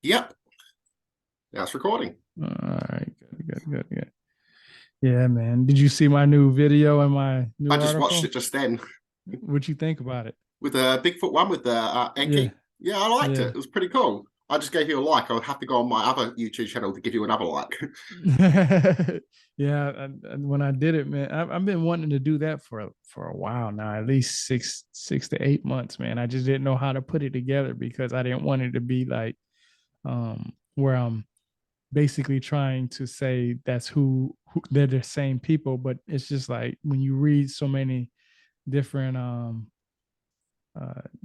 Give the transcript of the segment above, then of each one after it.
Yep, that's recording. All right, good. Yeah, man. Did you see my new video and my I new just watched article? it just then What'd you think about it? with the Bigfoot one with the Yeah, Enki. Yeah, I liked it. yeah. It was pretty cool. I just gave you a like. I would have to go on my other YouTube channel to give you another like. Yeah, and when I did it, man, I've been wanting to do that for a while now, at least six to 8 months, man. I just didn't know how to put it together because I didn't want it to be like where I'm basically trying to say that's who they're the same people, but it's just like when you read so many different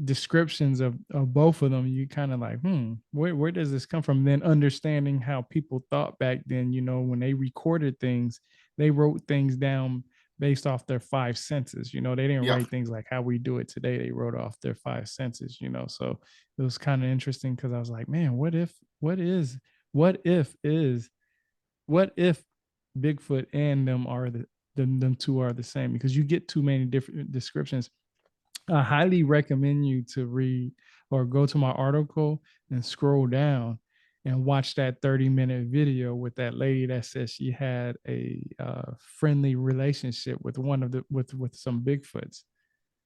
descriptions of both of them, you kind of like, where does this come from? Then understanding how people thought back then, when they recorded things, they wrote things down based off their five senses. They didn't Yeah. write things like how we do it today. They wrote off their five senses. So it was kind of interesting because I was like, man, what if Bigfoot and them are them two are the same? Because you get too many different descriptions. I highly recommend you to read or go to my article and scroll down and watch that 30-minute video with that lady that says she had a friendly relationship with one of the with some Bigfoots.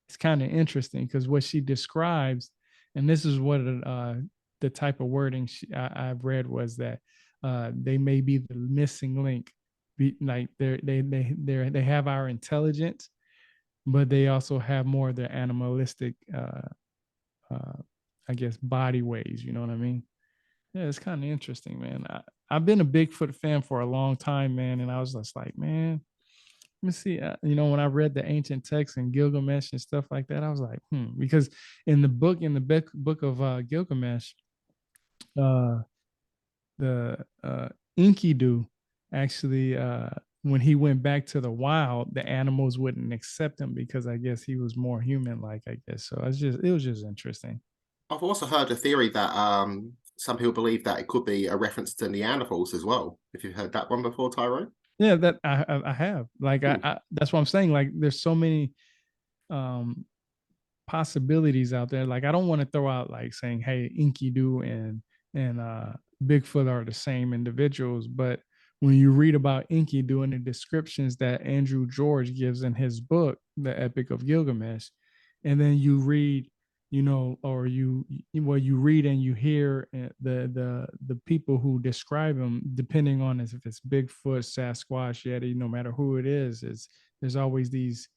It's kind of interesting because what she describes, and this is what the type of wording I've read was that they may be the missing link. Like they have our intelligence, but they also have more of their animalistic, uh, I guess, body ways. You know what I mean? Yeah, it's kind of interesting, man. I've been a Bigfoot fan for a long time, man, and I was just like, man, let me see. When I read the ancient texts and Gilgamesh and stuff like that, I was like, because in the book of Gilgamesh, uh, the Enkidu actually, when he went back to the wild, the animals wouldn't accept him because I guess he was more human like, I guess. So it was just interesting. I've also heard a theory that some people believe that it could be a reference to Neanderthals as well. If you've heard that one before, Tyrone. Yeah, that I have. Like Hmm. I that's what I'm saying. Like there's so many um possibilities out there. Like I don't want to throw out like saying, hey, Enkidu and Bigfoot are the same individuals, but when you read about Enkidu and the descriptions that Andrew George gives in his book, The Epic of Gilgamesh, and then you read, or you read and you hear the people who describe him, depending on if it's Bigfoot, Sasquatch, Yeti, no matter who it is there's always these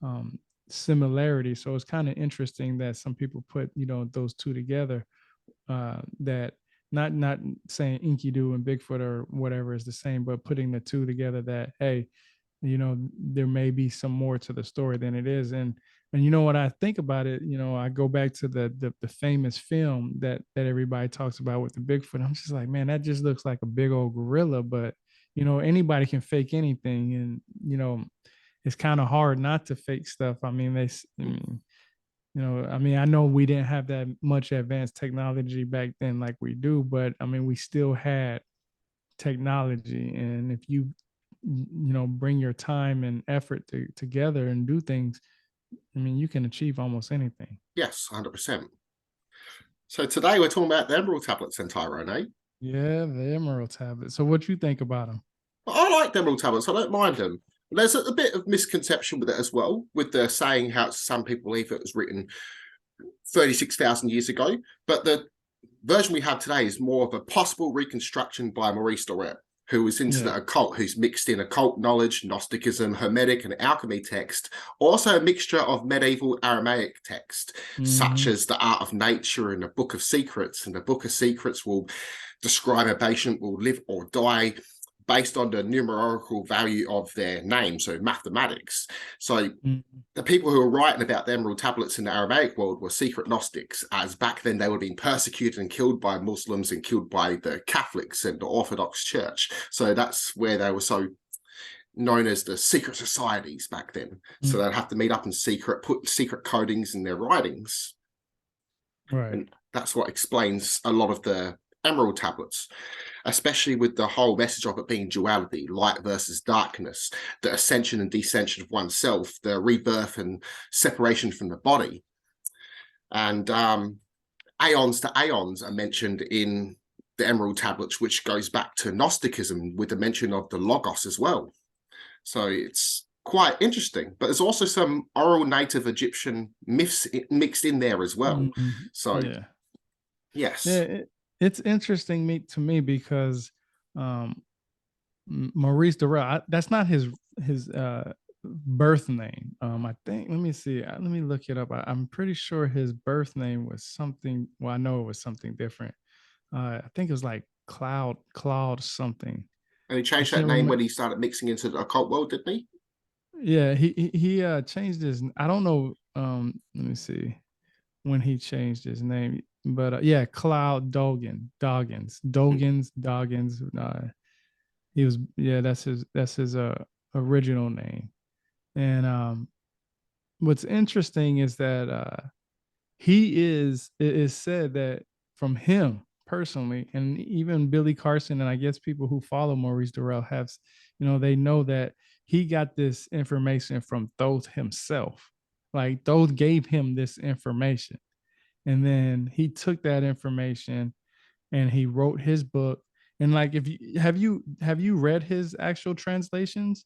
um, similarity. So it's kind of interesting that some people put those two together. That not saying Enkidu and Bigfoot or whatever is the same, but putting the two together. That hey, there may be some more to the story than it is. And what I think about it, I go back to the famous film that everybody talks about with the Bigfoot. I'm just like, man, that just looks like a big old gorilla, but anybody can fake anything, and it's kind of hard not to fake stuff. I mean, I know we didn't have that much advanced technology back then like we do, but I mean, we still had technology. And if you bring your time and effort together and do things, I mean, you can achieve almost anything. Yes, 100%. So today we're talking about the Emerald tablets, and Tyrone, eh? Yeah, the Emerald tablet. So, what you think about them? I like the Emerald tablets. I don't mind them. There's a bit of misconception with it as well, with the saying how some people believe it was written 36,000 years ago. But the version we have today is more of a possible reconstruction by Maurice Doré, who was into Yeah. the occult, who's mixed in occult knowledge, Gnosticism, Hermetic, and alchemy text, also a mixture of medieval Aramaic text, such Mm-hmm. as the Art of Nature and the Book of Secrets. And the Book of Secrets will describe a patient will live or die based on the numerical value of their name, so mathematics. So Mm-hmm. the people who were writing about the emerald tablets in the Aramaic world were secret Gnostics, as back then they would have been persecuted and killed by Muslims and killed by the Catholics and the Orthodox Church. So that's where they were so known as the secret societies back then. So they'd have to meet up in secret, put secret codings in their writings. Right. And that's what explains a lot of the emerald tablets, especially with the whole message of it being duality, light versus darkness, the ascension and descension of oneself, the rebirth and separation from the body. And aeons to aeons are mentioned in the Emerald Tablets, which goes back to Gnosticism with the mention of the Logos as well. So it's quite interesting. But there's also some oral native Egyptian myths mixed in there as well. Mhm. So Yeah. Yeah, yes, it's interesting to me because um, Maurice Durrell, that's not his birth name. I think. Let me see. Let me look it up. I'm pretty sure his birth name was something. Well, I know it was something different. I think it was like Cloud something. and he I changed that can't name remember. when he started mixing into the occult world, didn't he? Yeah, he changed his. I don't know. Let me see when he changed his name, but yeah, Cloud Doggins. He was, yeah, that's his original name. And what's interesting is that it is said that from him personally, and even Billy Carson, and I guess people who follow Maurice Durrell have, they know that he got this information from Thoth himself. Like Thoth gave him this information, and then he took that information and he wrote his book. And like, if you read his actual translations?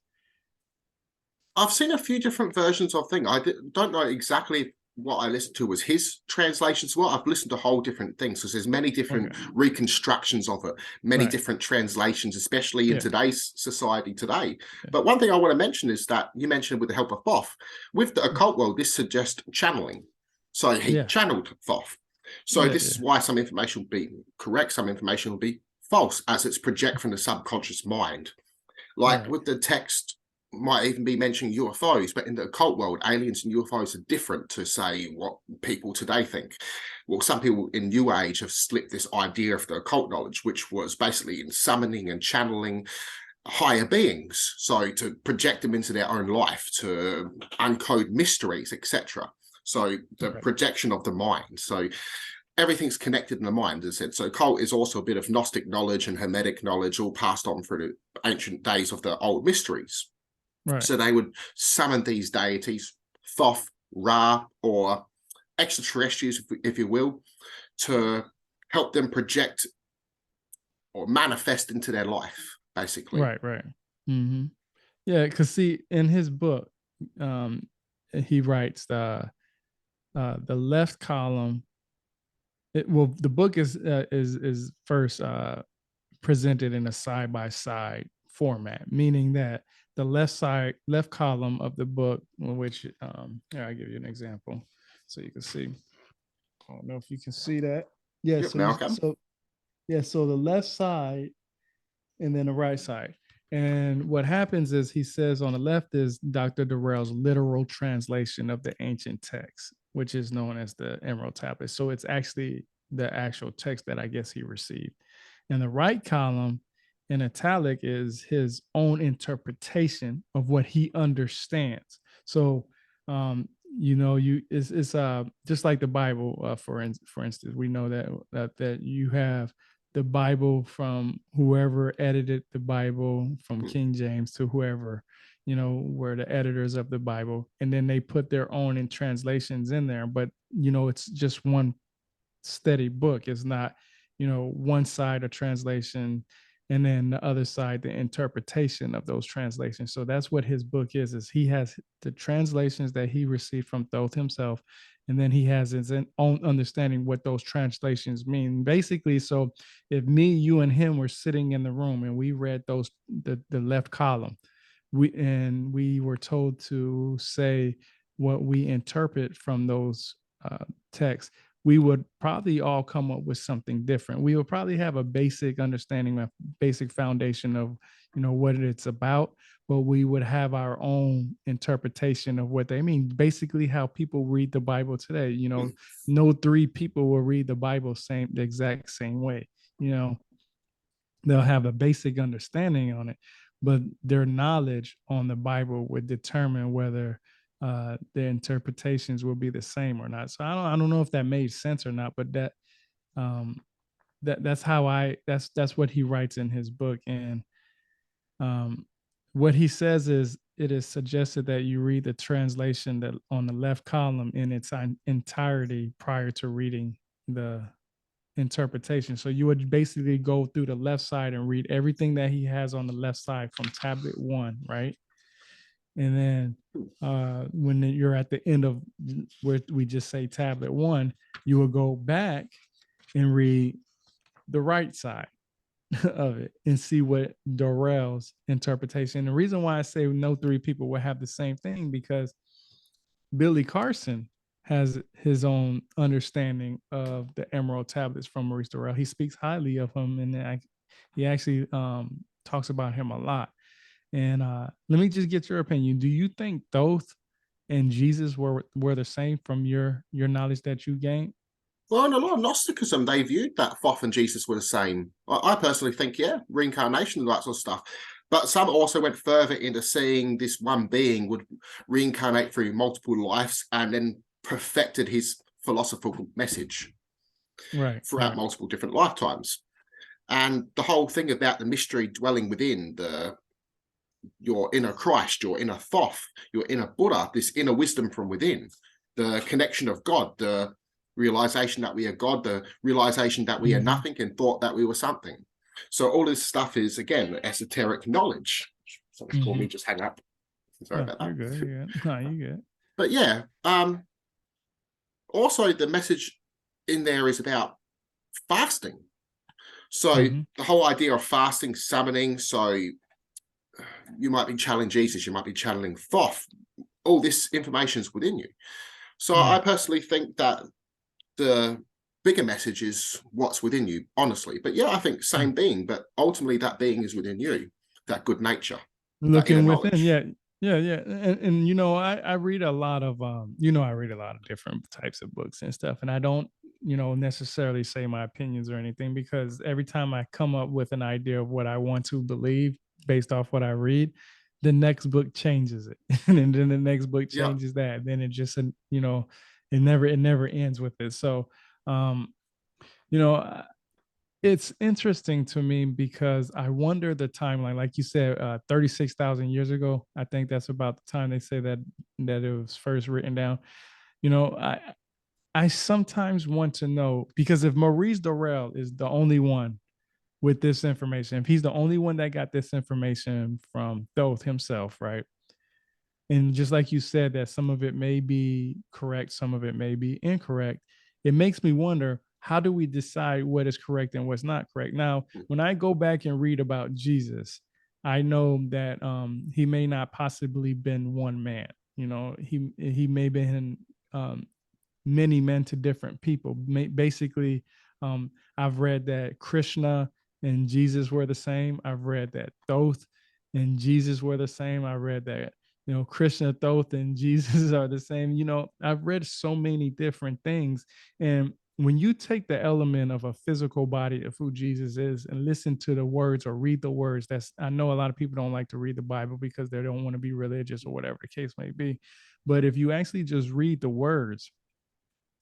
I've seen a few different versions of thing. Don't know exactly what I listened to was his translations. Well, I've listened to whole different things because there's many different Okay. reconstructions of it, many Right. different translations, especially in Yeah. today's society today. Yeah. But one thing I want to mention is that you mentioned with the help of Thoth, with the occult world, this suggests channeling. So he Yeah. channeled Thoth. So Yeah. this is Yeah. why some information will be correct, some information will be false, as it's project from the subconscious mind. Like Right. with the text might even be mentioning UFOs, but in the occult world, aliens and UFOs are different to say what people today think. Well, some people in New Age have slipped this idea of the occult knowledge, which was basically in summoning and channeling higher beings, so to project them into their own life, to uncode mysteries, etc. So the Right. projection of the mind. So everything's connected in the mind, as I said. So cult is also a bit of Gnostic knowledge and Hermetic knowledge, all passed on through the ancient days of the old mysteries. Right. So they would summon these deities, Thoth, Ra, or extraterrestrials, if you will, to help them project or manifest into their life, basically. Right. Right. Mm-hmm. Yeah, because see, in his book, um, he writes the left column. The book is first presented in a side by side format, meaning that the left column of the book, which here I'll give you an example, so you can see. I don't know if you can see that. Yeah. Yep, now I can. So the left side and then the right side. And what happens is he says on the left is Dr. Durrell's literal translation of the ancient text, which is known as the Emerald Tablet. So it's actually the actual text that I guess he received. And the right column in italic is his own interpretation of what he understands. So, you it's just like the Bible. For instance, we know that you have the Bible from whoever edited the Bible, from King James to whoever, were the editors of the Bible. And then they put their own in translations in there. But, it's just one steady book. It's not, one side a translation and then the other side the interpretation of those translations. So that's what his book is he has the translations that he received from Thoth himself, and then he has his own understanding what those translations mean basically. So if me, you, and him were sitting in the room and we read the left column, we were told to say what we interpret from those texts, we would probably all come up with something different. We would probably have a basic understanding, a basic foundation of, what it's about, but we would have our own interpretation of what they mean. Basically, how people read the Bible today. No three people will read the Bible the exact same way. You know, they'll have a basic understanding on it, but their knowledge on the Bible would determine whether their interpretations will be the same or not. So I don't know if that made sense or not, but um, that's how that's what he writes in his book. And um, what he says is it is suggested that you read the translation that on the left column in its entirety prior to reading the interpretation. So you would basically go through the left side and read everything that he has on the left side from tablet 1, right? And then when you're at the end of where we just say tablet 1, you will go back and read the right side of it and see what Dorell's interpretation. The reason why I say no three people will have the same thing, because Billy Carson has his own understanding of the Emerald Tablets from Maurice Dorell. He speaks highly of him, and he actually talks about him a lot. And let me just get your opinion. Do you think Thoth and Jesus were the same from your knowledge that you gained? Well, in a lot of Gnosticism, they viewed that Thoth and Jesus were the same. I personally think, yeah, reincarnation and that sort of stuff. But some also went further into seeing this one being would reincarnate through multiple lives and then perfected his philosophical message throughout multiple different lifetimes. And the whole thing about the mystery dwelling within your inner Christ, your inner Thoth, your inner Buddha, this inner wisdom from within, the connection of God, the realization that we are God, the realization that we are nothing and thought that we were something. So all this stuff is, again, esoteric knowledge. Someone called me, just hang up. Sorry about that. You're good. You're good. No, you're good. But yeah, also the message in there is about fasting. So the whole idea of fasting, summoning, so you might be channeling Jesus, you might be channeling Thoth. All this information is within you. So I personally think that the bigger message is what's within you, honestly. But yeah, I think same being, but ultimately that being is within you, that good nature. Looking within, yeah. And you know, I read a lot of I read a lot of different types of books and stuff, and I don't necessarily say my opinions or anything, because every time I come up with an idea of what I want to believe based off what I read, the next book changes it, and then the next book changes that. Then it just it never ends with it. So it's interesting to me, because I wonder the timeline. Like you said, 36,000 years ago, I think that's about the time they say that it was first written down. I sometimes want to know, because if Maurice Dorell is the only one with this information, if he's the only one that got this information from Thoth himself, right? And just like you said, that some of it may be correct, some of it may be incorrect. It makes me wonder, how do we decide what is correct and what's not correct? Now, when I go back and read about Jesus, I know that he may not possibly been one man. He may have been many men to different people. Basically, I've read that Krishna and Jesus were the same. I've read that Thoth and Jesus were the same. I read that Krishna, Thoth, and Jesus are the same. I've read so many different things. And when you take the element of a physical body of who Jesus is and listen to the words or read the words, I know a lot of people don't like to read the Bible because they don't want to be religious or whatever the case may be. But if you actually just read the words,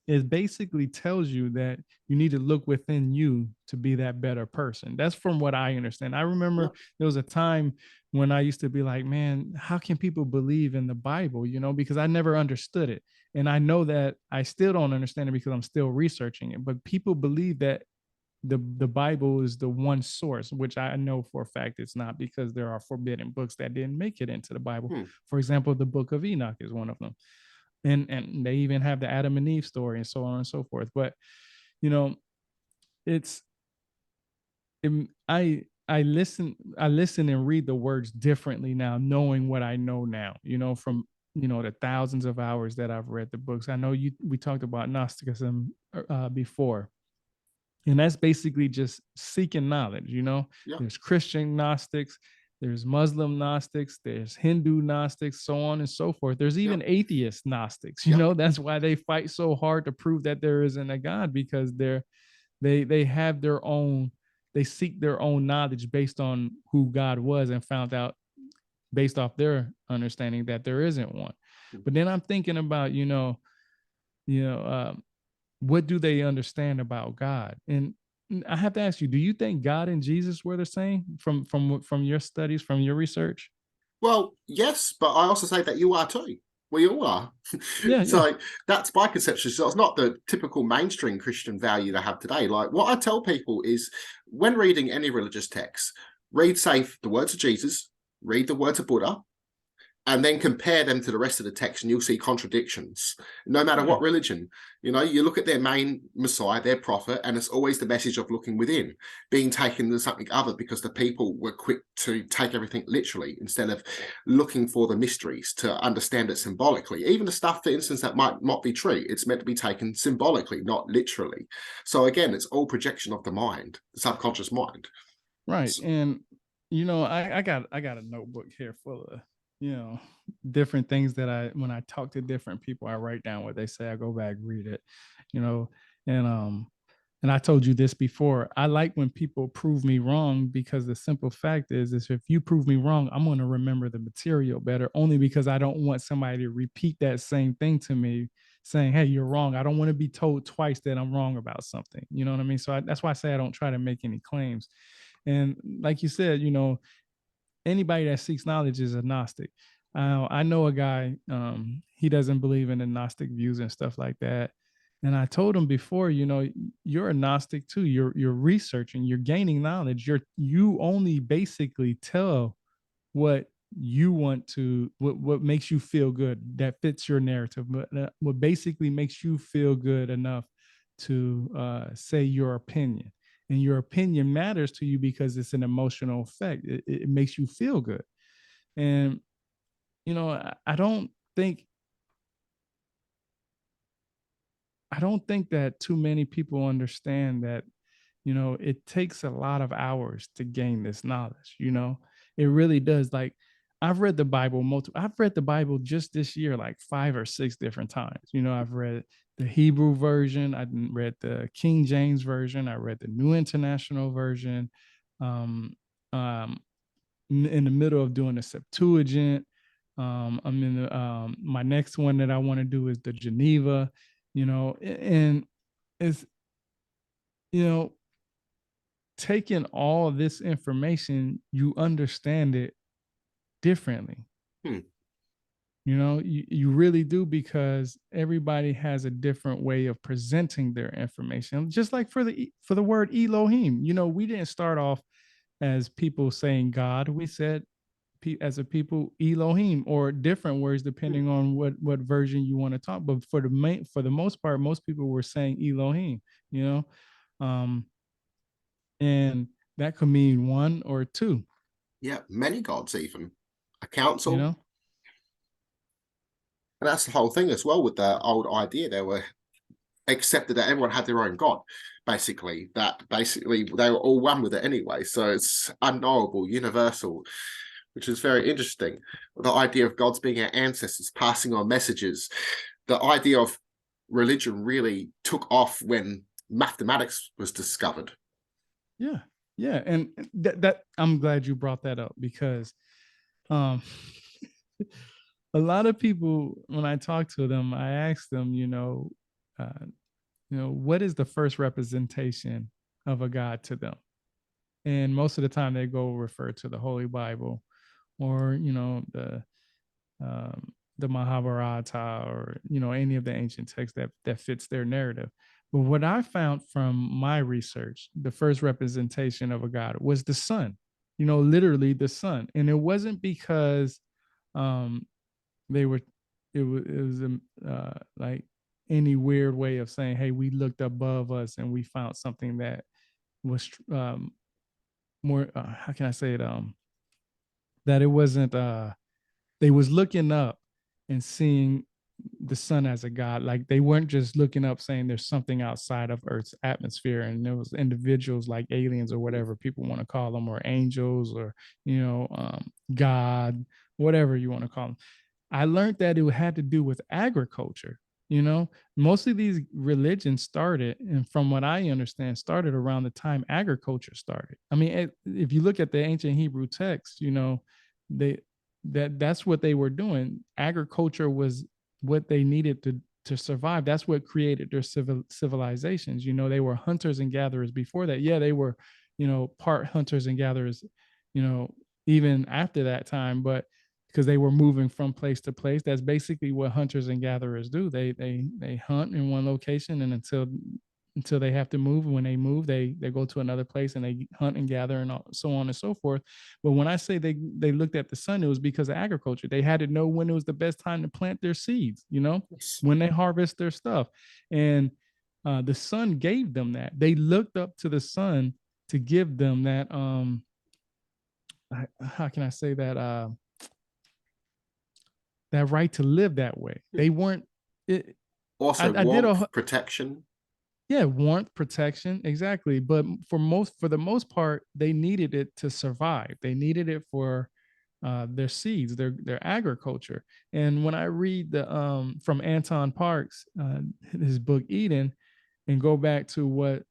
it basically tells you that you need to look within you to be that better person. That's from what I understand. I remember there was a time when I used to be like, man, how can people believe in the Bible? Because I never understood it. And I know that I still don't understand it because I'm still researching it. But people believe that the Bible is the one source, which I know for a fact it's not, because there are forbidden books that didn't make it into the Bible. For example, the Book of Enoch is one of them. And they even have the Adam and Eve story and so on and so forth. But I listen and read the words differently now, knowing what I know now, from the thousands of hours that I've read the books. I know we talked about Gnosticism before, and that's basically just seeking knowledge. There's Christian Gnostics, there's Muslim Gnostics, there's Hindu Gnostics, so on and so forth. There's even atheist Gnostics. That's why they fight so hard to prove that there isn't a God, because they have their own, they seek their own knowledge based on who God was, and found out based off their understanding that there isn't one. But then I'm thinking about, what do they understand about God? And I have to ask you, do you think God and Jesus were the same from your studies, from your research? Well, yes, but I also say that you are too. We all are. Yeah, yeah. So that's my conception. So it's not the typical mainstream Christian value they have today. Like what I tell people is when reading any religious text, read, say, the words of Jesus, read the words of Buddha, and then compare them to the rest of the text and you'll see contradictions no matter Yeah. what religion. You look at their main messiah, their prophet, and it's always the message of looking within being taken to something other, because the people were quick to take everything literally instead of looking for the mysteries to understand it symbolically. Even the stuff, for instance, that might not be true, it's meant to be taken symbolically, not literally. So again, it's all projection of the mind, the subconscious mind. Right. So, And I got a notebook here full of, you know, different things that when I talk to different people, I write down what they say, I go back, read it, you know, and and I told you this before. I like when people prove me wrong, because the simple fact is if you prove me wrong, I'm going to remember the material better, only because I don't want somebody to repeat that same thing to me saying, hey, you're wrong. I don't want to be told twice that I'm wrong about something. You know what I mean? So that's why I say I don't try to make any claims. And like you said, anybody that seeks knowledge is a Gnostic. I know a guy, he doesn't believe in the Gnostic views and stuff like that. And I told him before, you're a Gnostic too. You're researching, you're gaining knowledge. You only basically tell what you want to, what makes you feel good, that fits your narrative, what basically makes you feel good enough to say your opinion. And your opinion matters to you because it's an emotional effect. It makes you feel good. And I don't think that too many people understand that, it takes a lot of hours to gain this knowledge. It really does. Like, I've read the Bible just this year like 5 or 6 different times. I've read the Hebrew version, I read the King James version, I read the New International Version. um, um, in the middle of doing the Septuagint. I'm in my next one that I want to do is the Geneva, and it's, you know, taking all this information, you understand it differently. hmm. You really do, because everybody has a different way of presenting their information. Just like for the word Elohim, we didn't start off as people saying God. We said as a people Elohim, or different words depending on what version you want to talk. But for the most part, most people were saying Elohim. You know, um, and that could mean one or two. Yeah, many gods, even a You council. know, And that's the whole thing as well with the old idea. They were accepted that everyone had their own god, basically. That basically they were all one with it anyway. So it's unknowable, universal, which is very interesting. The idea of gods being our ancestors, passing on messages. The idea of religion really took off when mathematics was discovered. yeah, yeah, and that I'm glad you brought that up, because um, a lot of people, when I talk to them, I ask them, what is the first representation of a God to them? And most of the time they go refer to the Holy Bible, or the Mahabharata, or any of the ancient texts that fits their narrative. But what I found from my research, the first representation of a God was the sun. Literally the sun. And it wasn't because um, they were it was like any weird way of saying, hey, we looked above us and we found something that was more, how can I say it, that it wasn't, they was looking up and seeing the sun as a god. Like, they weren't just looking up saying there's something outside of Earth's atmosphere, and there was individuals like aliens or whatever people want to call them, or angels, or God, whatever you want to call them. I learned that it had to do with agriculture. Most of these religions started, and from what I understand, started around the time agriculture started. I mean, if you look at the ancient Hebrew text, they that's what they were doing. Agriculture was what they needed to survive. That's what created their civilizations. They were hunters and gatherers before that. Yeah, they were, part hunters and gatherers, even after that time, but because they were moving from place to place. That's basically what hunters and gatherers do. They hunt in one location, and until they have to move. And when they move, they go to another place and they hunt and gather and so on and so forth. But when I say they looked at the sun, it was because of agriculture. They had to know when it was the best time to plant their seeds, when they harvest their stuff. And the sun gave them that. They looked up to the sun to give them that. How can I say that? That right to live that way. They weren't. Also, I did warmth, protection. Yeah, warmth, protection, exactly. But for the most part, they needed it to survive. They needed it for their seeds, their agriculture. And when I read the from Anton Parks, his book Eden, and go back to what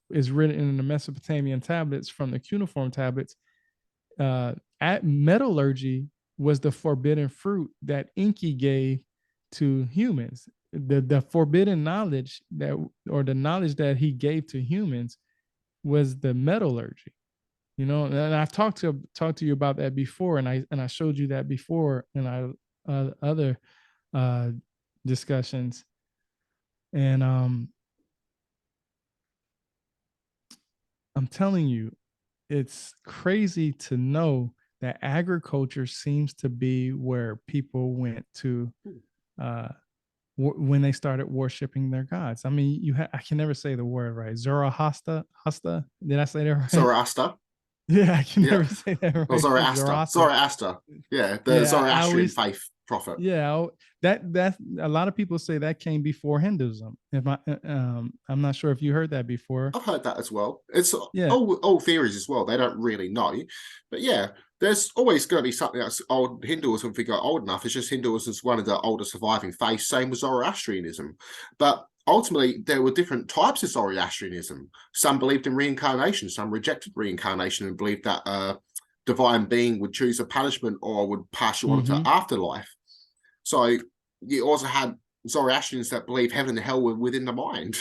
is written in the Mesopotamian tablets from the cuneiform tablets, at metallurgy was the forbidden fruit that Enki gave to humans. The forbidden knowledge or the knowledge that he gave to humans was the metallurgy. And I've talked to you about that before, and I showed you that before in our other discussions. And I'm telling you, it's crazy to know that agriculture seems to be where people went to when they started worshiping their gods. I mean, I can never say the word right. Zoroaster, Hasta. Did I say that right? Zoroaster. Yeah, I can Yeah. never say that right. Or Zoroaster. Zoroaster. Yeah, the Zoroastrian faith prophet. Yeah, that a lot of people say that came before Hinduism. I'm not sure if you heard that before. I've heard that as well. It's Yeah. all theories as well. They don't really know, but yeah, there's always going to be something that's old. Hinduism, if we go old enough, it's just Hinduism is one of the oldest surviving faiths. Same with Zoroastrianism, but ultimately there were different types of Zoroastrianism. Some believed in reincarnation, some rejected reincarnation and believed that divine being would choose a punishment or would pass you on to afterlife. So you also had Zoroastrians that believe heaven and hell were within the mind,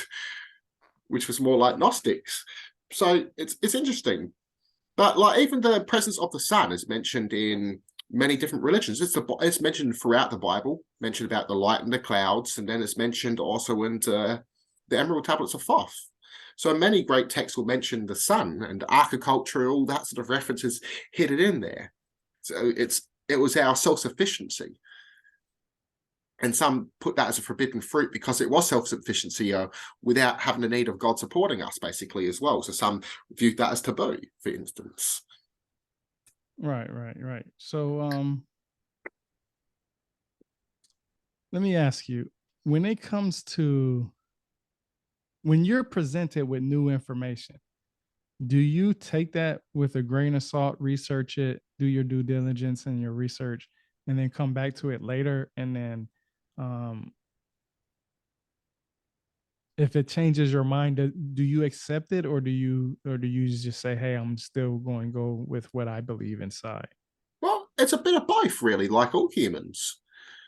which was more like Gnostics. So it's interesting. But like even the presence of the sun is mentioned in many different religions. It's mentioned throughout the Bible, mentioned about the light and the clouds, and then it's mentioned also in the Emerald Tablets of Thoth. So many great texts will mention the sun and agriculture, all that sort of references hidden in there. So it was our self-sufficiency. And some put that as a forbidden fruit because it was self-sufficiency without having the need of God supporting us, basically, as well. So some viewed that as taboo, for instance. Right. So let me ask you, when it comes to when you're presented with new information, do you take that with a grain of salt, research it, do your due diligence and your research, and then come back to it later? And then if it changes your mind, do you accept it, or do you just say, hey, I'm still going to go with what I believe inside? Well, it's a bit of both, really, like all humans.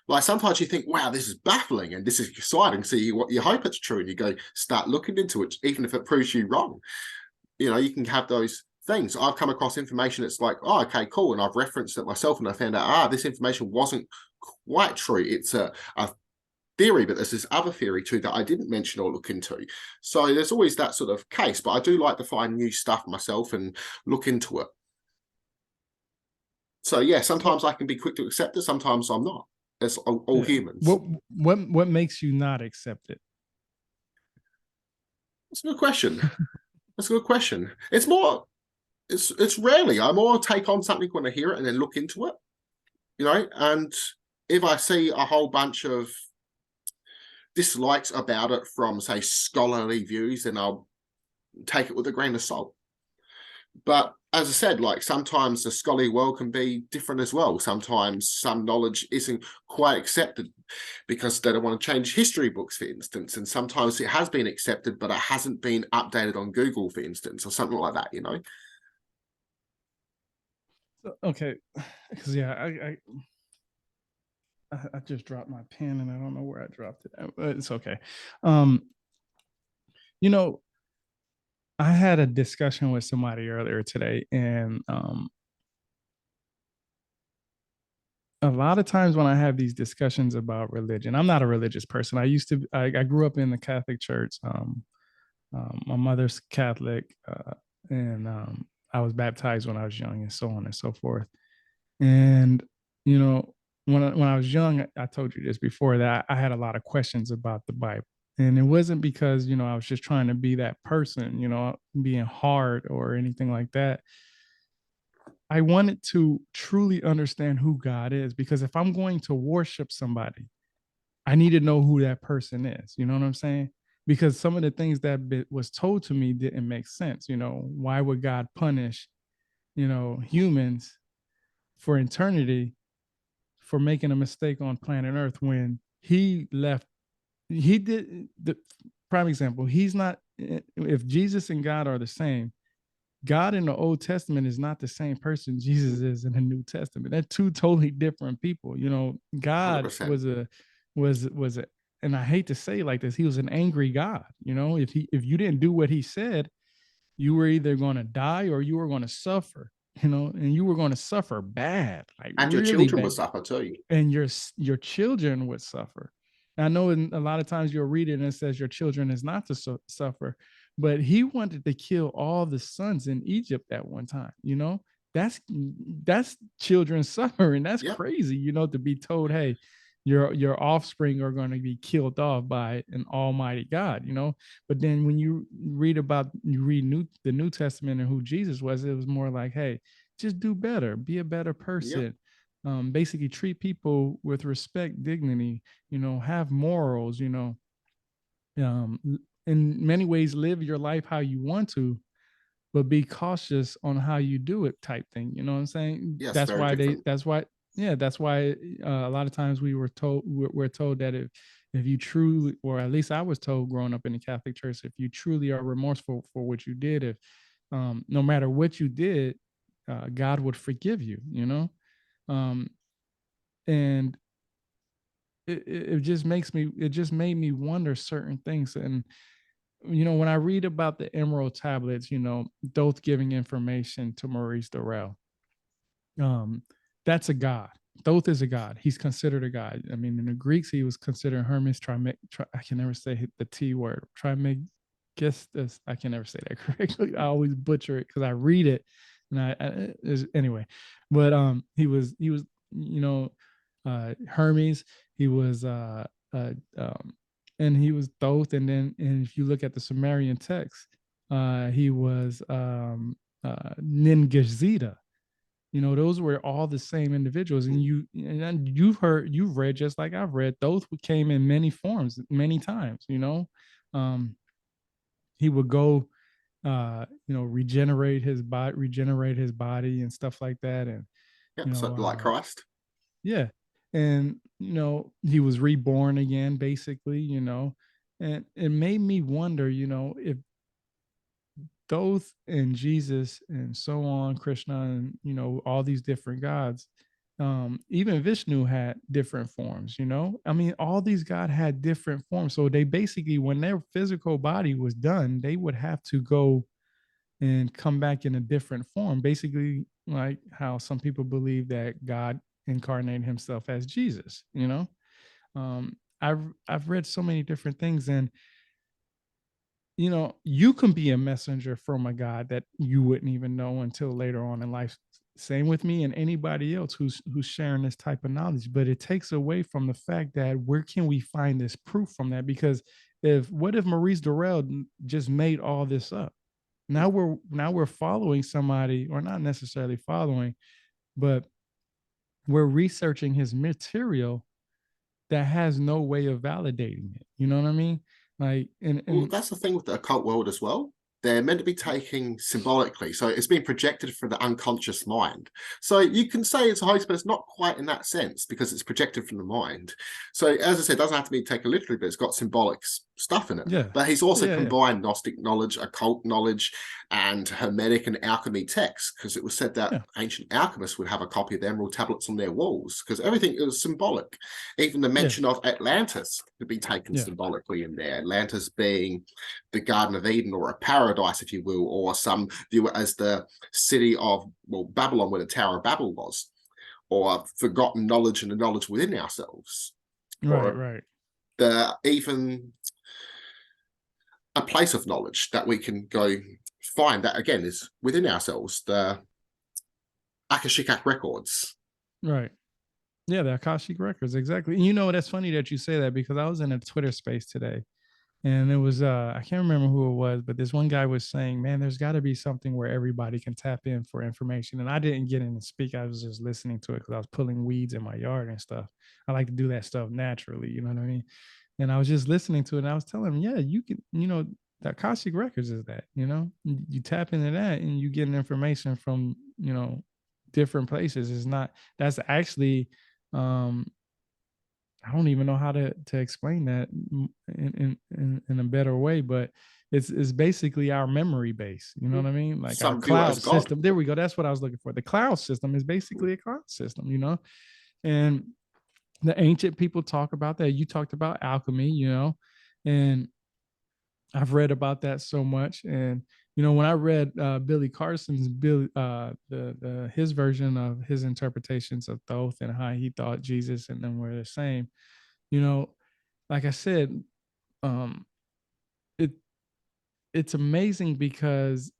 Like sometimes you think, wow, this is baffling and this is exciting. So you hope it's true and you go start looking into it, even if it proves you wrong. You can have those things. I've come across information that's like, oh, okay, cool. And I've referenced it myself and I found out, this information wasn't quite true. It's a theory, but there's this other theory too that I didn't mention or look into. So there's always that sort of case, but I do like to find new stuff myself and look into it. So yeah, sometimes I can be quick to accept it, sometimes I'm not. As all humans. What makes you not accept it? That's a good question. That's a good question. It's more, it's rarely. I more take on something when I hear it and then look into it, and if I see a whole bunch of dislikes about it from, say, scholarly views, then I'll take it with a grain of salt. But as I said, like sometimes the scholarly world can be different as well. Sometimes some knowledge isn't quite accepted because they don't want to change history books, for instance. And sometimes it has been accepted, but it hasn't been updated on Google, for instance, or something like that, Okay, because I just dropped my pen and I don't know where I dropped it. It's okay. I had a discussion with somebody earlier today, and a lot of times when I have these discussions about religion, I'm not a religious person. I grew up in the Catholic Church. My mother's Catholic, and I was baptized when I was young, and so on and so forth. And you know, when I was young, I told you this before, that I had a lot of questions about the Bible, and it wasn't because I was just trying to be that person, being hard or anything like that. I wanted to truly understand who God is, because if I'm going to worship somebody, I need to know who that person is. You know what I'm saying? Because some of the things that was told to me didn't make sense. Why would God punish, humans for eternity for making a mistake on planet Earth when he left? He did the prime example. He's not, if Jesus and God are the same, God in the Old Testament is not the same person Jesus is in the New Testament. They're two totally different people. God 100%. was and I hate to say it like this, he was an angry God. If you didn't do what he said, you were either going to die or you were going to suffer. And you were going to suffer bad, like And your really children will bad, suffer too. and your children would suffer. I know a lot of times you'll read it and it says your children is not to suffer, but he wanted to kill all the sons in Egypt at one time. That's children suffering. That's Yep. crazy. To be told, hey, your offspring are going to be killed off by an almighty God. But then when you read the New Testament and who Jesus was, it was more like, hey, just do better, be a better Yep. person. Basically treat people with respect, dignity, have morals, um, in many ways live your life how you want to, but be cautious on how you do it, type thing. You know what I'm saying? Yes, very different. That's why a lot of times we're told that if you truly, or at least I was told growing up in the Catholic Church, if you truly are remorseful for what you did, if no matter what you did, God would forgive you, um, and it just made me wonder certain things. And when I read about the Emerald Tablets, Thoth giving information to Maurice Dorel, um, that's a god. Thoth is a god. He's considered a god. I mean, in the Greeks, he was considered Hermes I can never say the T word. Trismegistus. I can never say that correctly. I always butcher it because I read it, and anyway. But he was Hermes. He was and he was Thoth. And if you look at the Sumerian text, he was Ningishzida. Those were all the same individuals. And you've read, just like I've read, those came in many forms, many times. Um, he would go, regenerate his body and stuff like that. And you Yep. So know, like Christ. yeah, and he was reborn again, basically. And it made me wonder, if Thoth and Jesus and so on, Krishna, and all these different gods, even Vishnu had different forms. I mean, all these gods had different forms. So they basically, when their physical body was done, they would have to go and come back in a different form. Basically, like how some people believe that God incarnated himself as Jesus. I've read so many different things, and you can be a messenger from a God that you wouldn't even know until later on in life. Same with me and anybody else who's sharing this type of knowledge. But it takes away from the fact that where can we find this proof from that? Because what if Maurice Dorel just made all this up? Now we're following somebody, or not necessarily following, but we're researching his material that has no way of validating it. You know what I mean? Like, Well, and that's the thing with the occult world as well. They're meant to be taken symbolically. So it's being projected from the unconscious mind. So you can say it's a hoax, but it's not quite in that sense because it's projected from the mind. So as I said, it doesn't have to be taken literally, but it's got symbolic stuff in it. yeah, But he's also yeah, yeah, combined Gnostic knowledge, occult knowledge, and Hermetic and alchemy texts, because it was said that yeah, ancient alchemists would have a copy of the emerald tablets on their walls because everything is symbolic. Even the yeah, mention of Atlantis could be taken yeah, symbolically in there. Atlantis being the Garden of Eden, or a paradise, if you will, or some view it as the city of, well, Babylon, where the Tower of Babel was, or forgotten knowledge and the knowledge within ourselves, Right, or right. even a place of knowledge that we can go find that again is within ourselves. The Akashic records. Right. Yeah, the Akashic records, exactly. And you know, that's funny that you say that, because I was in a Twitter space today, and it was I can't remember who it was, but this one guy was saying, man, there's got to be something where everybody can tap in for information. And I didn't get in and speak. I was just listening to it because I was pulling weeds in my yard and stuff. I like to do that stuff naturally, you know what I mean? And I was just listening to it, and I was telling him, yeah, you can, you know, the Akashic records is that, you know, you tap into that and you get information from, you know, different places. It's not, that's actually um I don't even know how to explain that in a better way, but it's basically our memory base. You know what I mean? Like our Some view it cloud as God. system. There we go. That's what I was looking for. The cloud system is basically a cloud system, you know? And the ancient people talk about that. You talked about alchemy, you know, and I've read about that so much. And you know, when I read Billy Carson's the his version of his interpretations of Thoth and how he thought Jesus and them were the same, you know, like I said, um, it it's amazing because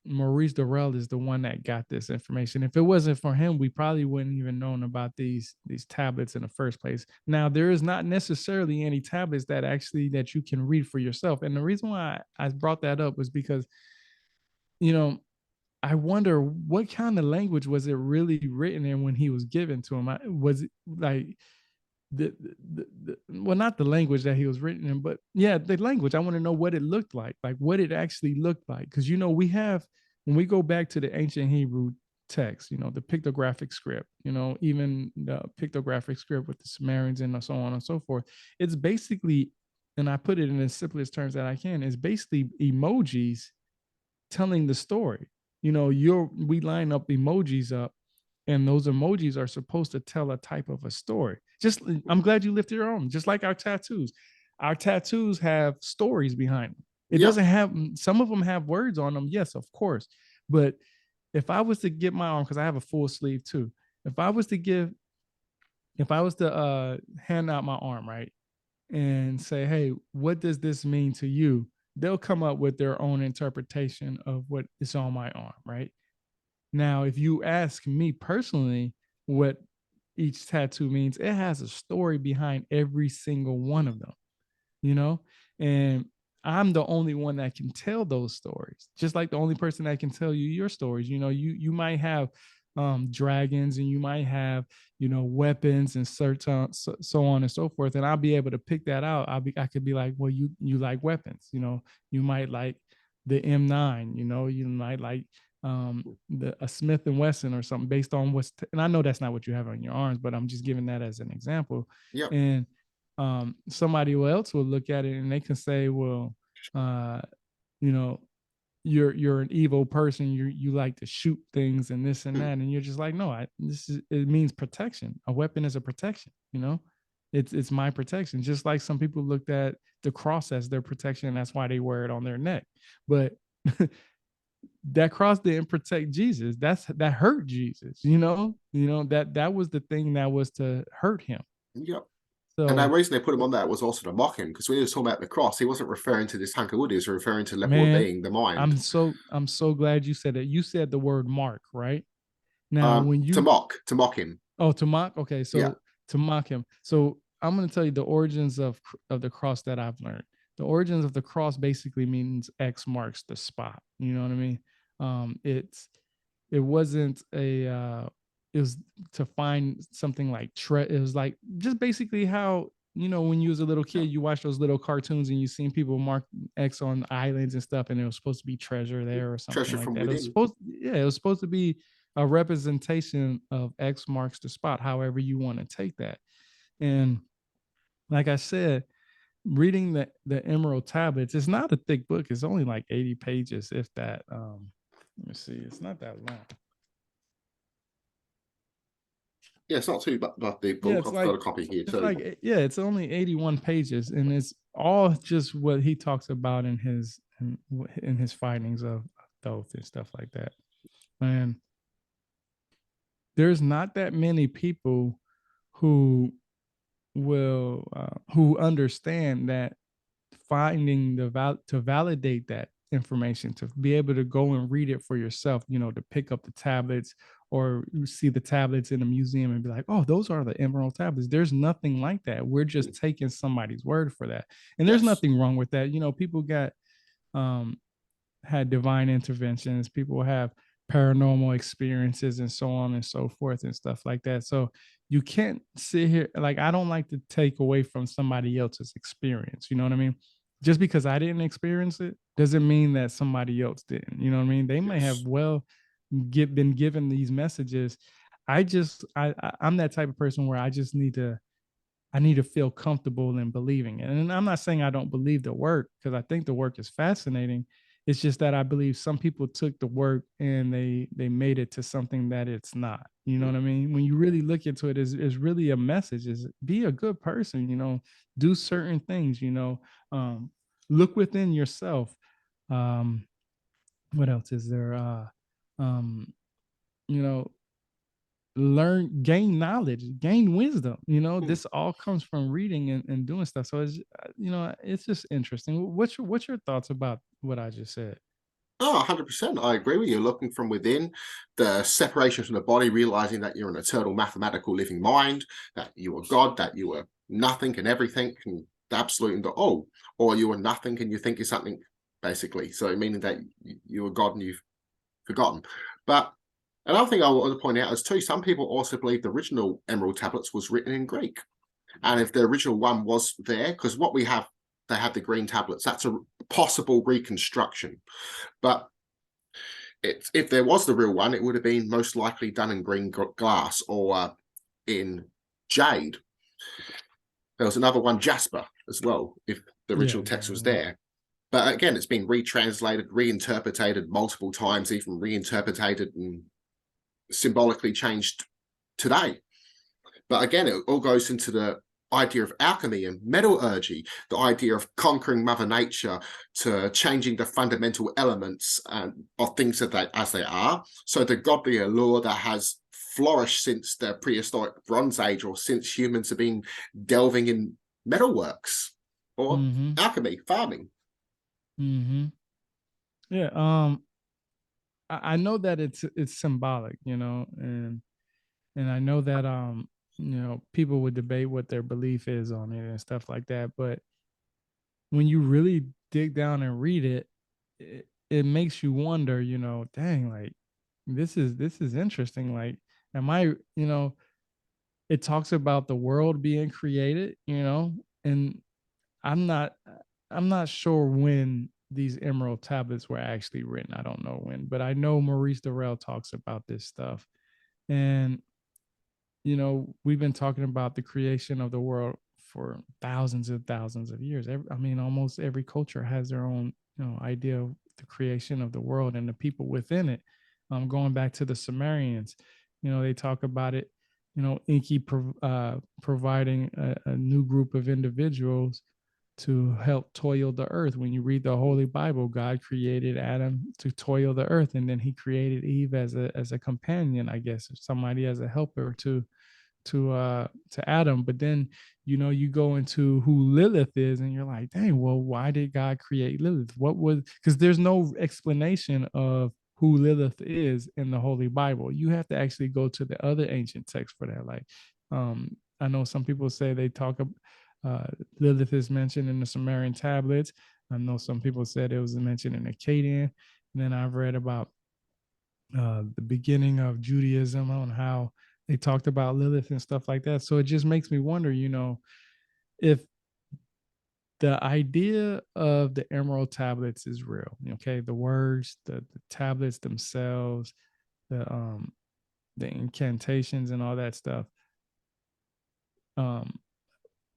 Maurice Durrell is the one that got this information. If it wasn't for him, we probably wouldn't even known about these tablets in the first place. Now, there is not necessarily any tablets that actually that you can read for yourself. And the reason why I brought that up was because, you know, I wonder what kind of language was it really written in when he was given to him. Was it like well, not the language that he was written in, but yeah, the language. I want to know what it looked like what it actually looked like, because you know, we have, when we go back to the ancient Hebrew text, you know, the pictographic script, you know, even the pictographic script with the Sumerians and so on and so forth. It's basically, and I put it in the simplest terms that I can, is basically emojis telling the story. You know, we line up emojis up, and those emojis are supposed to tell a type of a story. Just, I'm glad you lifted your own. Just like our tattoos. Our tattoos have stories behind them. It Yep. doesn't have, some of them have words on them, yes, of course. But if I was to get my arm, because I have a full sleeve too, if I was to give, if I was to hand out my arm, right, and say, hey, what does this mean to you? They'll come up with their own interpretation of what is on my arm, right? Now, if you ask me personally what each tattoo means, it has a story behind every single one of them, you know? And I'm the only one that can tell those stories, just like the only person that can tell you your stories. You know, you might have dragons, and you might have, you know, weapons and certain so on and so forth, and I'll be able to pick that out. I could be like, well, you like weapons, you know, you might like the M9, you know, you might like a Smith and Wesson or something, based on and I know that's not what you have on your arms, but I'm just giving that as an example. Yep. And somebody else will look at it and they can say, well, uh, you know, you're an evil person. You like to shoot things and this and that, and you're just like, no, it means protection. A weapon is a protection. You know, it's my protection. Just like some people looked at the cross as their protection, and that's why they wear it on their neck. But that cross didn't protect Jesus. That hurt Jesus. That was the thing that was to hurt him. Yep. And the So, reason they put him on that was also to mock him, because when he was talking about the cross, he wasn't referring to this hunk of wood, he was referring to level of man, being, the mind. I'm so glad you said it. You said the word mark, right? Now, when To you mock him. oh, to mock, okay, Yeah. so to mock him. So I'm going to tell you the origins of the cross that I've learned. The origins of the cross basically means X marks the spot. You know what I mean? It wasn't it was to find something like it was like just basically how, you know, when you was a little kid, you watch those little cartoons and you seen people mark X on islands and stuff, and it was supposed to be treasure there or something Treasure like from that. within. It was supposed to be a representation of X marks the spot, however you want to take that. And like I said, reading the Emerald Tablets, it's not a thick book. It's only like 80 pages, if that. Let me see. It's not that long. Yeah, it's not too bad, but the Yeah, book, I've got a copy here too. it's only 81 pages, and it's all just what he talks about in his findings of Thoth and stuff like that. And there's not that many people who will who understand that finding to validate that information, to be able to go and read it for yourself, to pick up the tablets or you see the tablets in a museum and be like, oh, those are the emerald tablets. There's nothing like that. We're just taking somebody's word for that. And there's Yes. nothing wrong with that. People got um had divine interventions, people have paranormal experiences and so on and so forth and stuff like that. So you can't sit here, like, I don't like to take away from somebody else's experience. You know what I mean? Just because I didn't experience it doesn't mean that somebody else didn't. You know what I mean? They may have Yes. been given these messages. I'm that type of person where I need to feel comfortable in believing it. And I'm not saying I don't believe the work, because I think the work is fascinating. It's just that I believe some people took the work and they made it to something that it's not. You know what I mean? When you really look into it, is really a message: is be a good person. Do certain things. Um, look within yourself. Um, what else is there? Um, you know, learn, gain knowledge, gain wisdom. Hmm. This all comes from reading and doing stuff. So it's it's just interesting. What's your thoughts about what I just said? Oh, 100%. I agree with you. Looking from within, the separation from the body, realizing that you're an eternal mathematical living mind, that you are God, that you are nothing and everything and the absolute and the all, or you are nothing and you think you're something, basically. So meaning that you are God and you've forgotten. But another thing I want to point out is too, some people also believe the original Emerald Tablets was written in Greek. And if the original one was there, because what we have, they have the green tablets, that's a possible reconstruction. But if there was the real one, it would have been most likely done in green glass or in jade. There was another one, jasper, as well, if the Yeah, original text was there. But again, it's been retranslated, reinterpreted multiple times, even reinterpreted and symbolically changed today. But again, it all goes into the idea of alchemy and metallurgy, the idea of conquering Mother Nature to changing the fundamental elements of things as they are. So the godly allure that has flourished since the prehistoric Bronze Age, or since humans have been delving in metalworks or mm-hmm. alchemy, farming. Mm-hmm. Yeah. I know that it's symbolic, and I know that people would debate what their belief is on it and stuff like that. But when you really dig down and read it, it makes you wonder, dang, like this is interesting. Like, am I, it talks about the world being created, and I'm not I'm not sure when these emerald tablets were actually written. I don't know when, but I know Maurice Durrell talks about this stuff. And we've been talking about the creation of the world for thousands and thousands of years. I mean, almost every culture has their own, idea of the creation of the world and the people within it. Going back to the Sumerians, they talk about it. Enki providing a new group of individuals to help toil the earth. When you read the Holy Bible, God created Adam to toil the earth, and then He created Eve as a companion, I guess, or somebody as a helper to Adam. But then you go into who Lilith is, and you're like, dang, well, why did God create Lilith? What was, because there's no explanation of who Lilith is in the Holy Bible. You have to actually go to the other ancient texts for that. Like, I know some people say they talk uh, Lilith is mentioned in the Sumerian tablets. I know some people said it was mentioned in Akkadian. And then I've read about the beginning of Judaism, on how they talked about Lilith and stuff like that. So it just makes me wonder, if the idea of the emerald tablets is real. Okay, the words, the tablets themselves, the incantations and all that stuff. Um,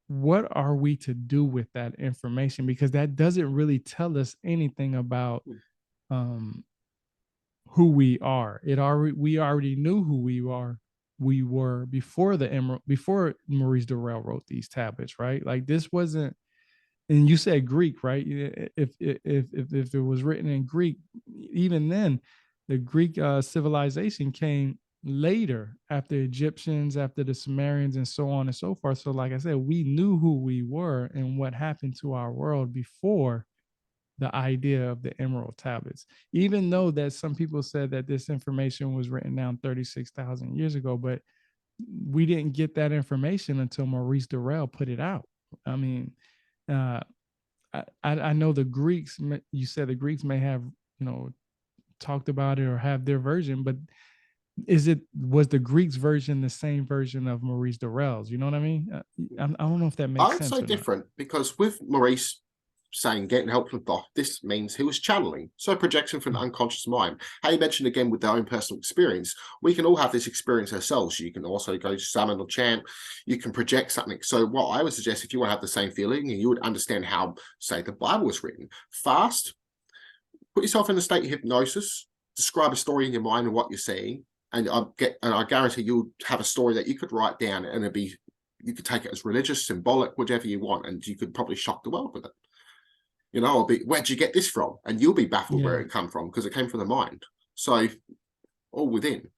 what are we to do with that information? Because that doesn't really tell us anything about um, who we are. We already knew who we were before before Maurice Durrell wrote these tablets, right? Like, this wasn't, and you said Greek, right? If it was written in Greek, even then, the Greek civilization came later, after Egyptians, after the Sumerians, and so on and so forth. So, like I said, we knew who we were and what happened to our world before the idea of the emerald tablets, even though that some people said that this information was written down 36,000 years ago, but we didn't get that information until Maurice Durrell put it out. I mean, uh, I know the Greeks, you said the Greeks may have, talked about it or have their version, but was the Greeks version the same version of Maurice Durrell's? You know what I mean? I don't know if that makes I'd sense say or not. different because with Maurice saying getting help from Thoth, this means he was channeling, so projection from the unconscious mind. How you mentioned again with their own personal experience, we can all have this experience ourselves. You can also go to summon or chant, you can project something. So what I would suggest, if you want to have the same feeling, you would understand how, say, the Bible was written. Fast, put yourself in a state of hypnosis, describe a story in your mind of what you're seeing, and I guarantee you'll have a story that you could write down, and you could take it as religious, symbolic, whatever you want, and you could probably shock the world with it. I'll be, where'd you get this from? And you'll be baffled Yeah. where it come from because it came from the mind. So all within.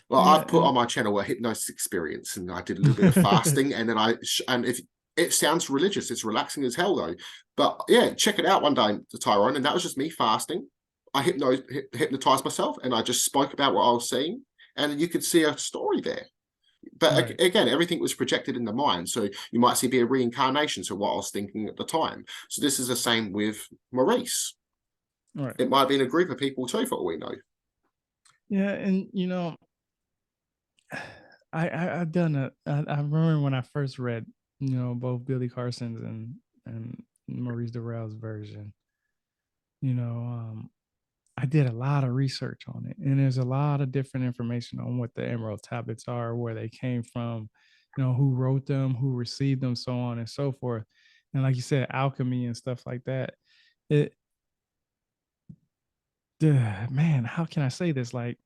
Well, I've put on my channel a hypnosis experience, and I did a little bit of fasting, and then and if it sounds religious, it's relaxing as hell though. But yeah, check it out one day, Tyrone, and that was just me fasting. I hypnotized myself, and I just spoke about what I was seeing, and you could see a story there. But right. Again, everything was projected in the mind. So you might see be a reincarnation to what I was thinking at the time. So this is the same with Maurice. Right. It might be in a group of people too, for all we know. Yeah, and I've done I remember when I first read, both Billy Carson's and Maurice Durrell's version. I did a lot of research on it, and there's a lot of different information on what the Emerald Tablets are, where they came from, who wrote them, who received them, so on and so forth. And like you said, alchemy and stuff like that. Man, how can I say this? Like,